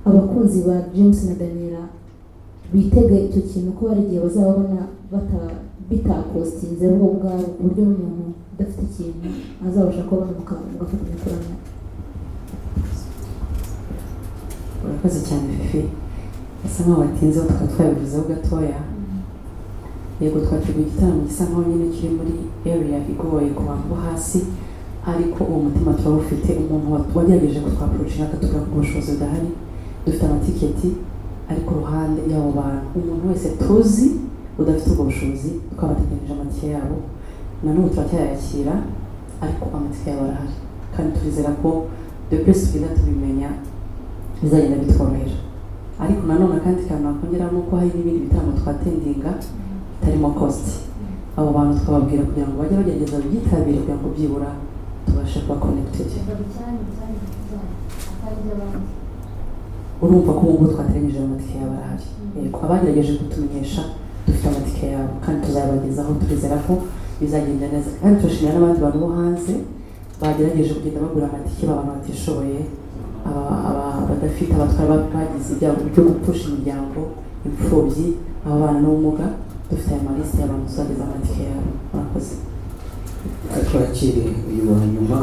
Speaker 15: Abakunzi ba James na Daniela bitege icyo kintu ko hari igihe bazababona bitakostinze bo ubwabo, ku buryo n'umuntu udafite ikintu azabasha kubona mugafatanya kuramya.
Speaker 4: Urakoze cyane Fifi, asa nkaho watinzeho tukaba twabivuzeho gatoya. Yego twateguye igitaramo gisa nkaho nyine kiri muri area igoye ku bantu bo hasi, ariko uwo mutima turawufite. Umuntu wagerageje kutwaprocinga akatubwira ko ubushobozi budahari, dufite amatiketi ariko uruhande y'abo bantu umuntu wese tuzi udafite ubwo bushobozi twabateganyije amatike yabo, na n'ubu turacyayakira ariko amatike yabo arahari, kandi turizera ko de plus tugenda tubimenya bizagenda bitworohera. Ariko nanone akandi kantu nakongeramo ko hari n'ibindi bitaramo twatendinga bitarimo cost. Abo bantu twababwira kugira ngo bajye bagerageza byitabire kugira ngo byibura tubashe kuba connected. Urumva ko ubu twateranije amatike yabo arahari. Yego abagerageje kutumenyesha dufite amatike yabo kandi tuzabagezaho, turizera ko bizagenda neza. Kandi turashimira n'abandi bantu bo hanze bagerageje kugenda bagura amatike b'abantu batishoboye, badafite abatwara bagize ibyago byo gupfusha imiryango, imfubyi, abana n'ubumuga. Dufite aya maliste y'abantu tuzageza amatike yabo. Murakoze.
Speaker 3: Twakire uyu wa nyuma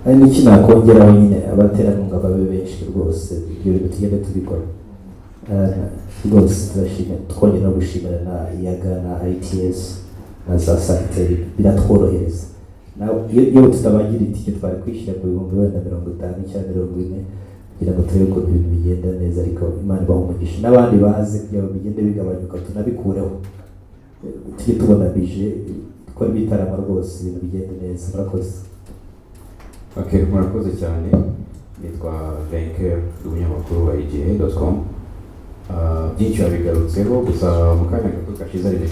Speaker 3: hari n'iki nakongeraho nyine, abaterankunga babe benshi rwose, ibyo bintu tugende tubikora rwose. Turashimira, twongera no gushimira na Iyaga na ITS na za Sagiteri, biratworohereza. Iyo tutabagira itike twari kwishyira ku bihumbi wenda 50 cyangwa 40 kugira ngo turebe ukuntu ibintu bigenda neza, ariko Imana ibaha umugisha. N'abandi bazi kugira ngo bigende bigabanyuka tunabikureho, tujye tubona bije dukora ibitaramo rwose ibintu bigende neza. Murakoze.
Speaker 10: Okay, murakoze cyane. Nitwa Venker, umunyamakuru wa IGA.com. Byinshi babigarutseho, gusa mu kanya gato kashize ari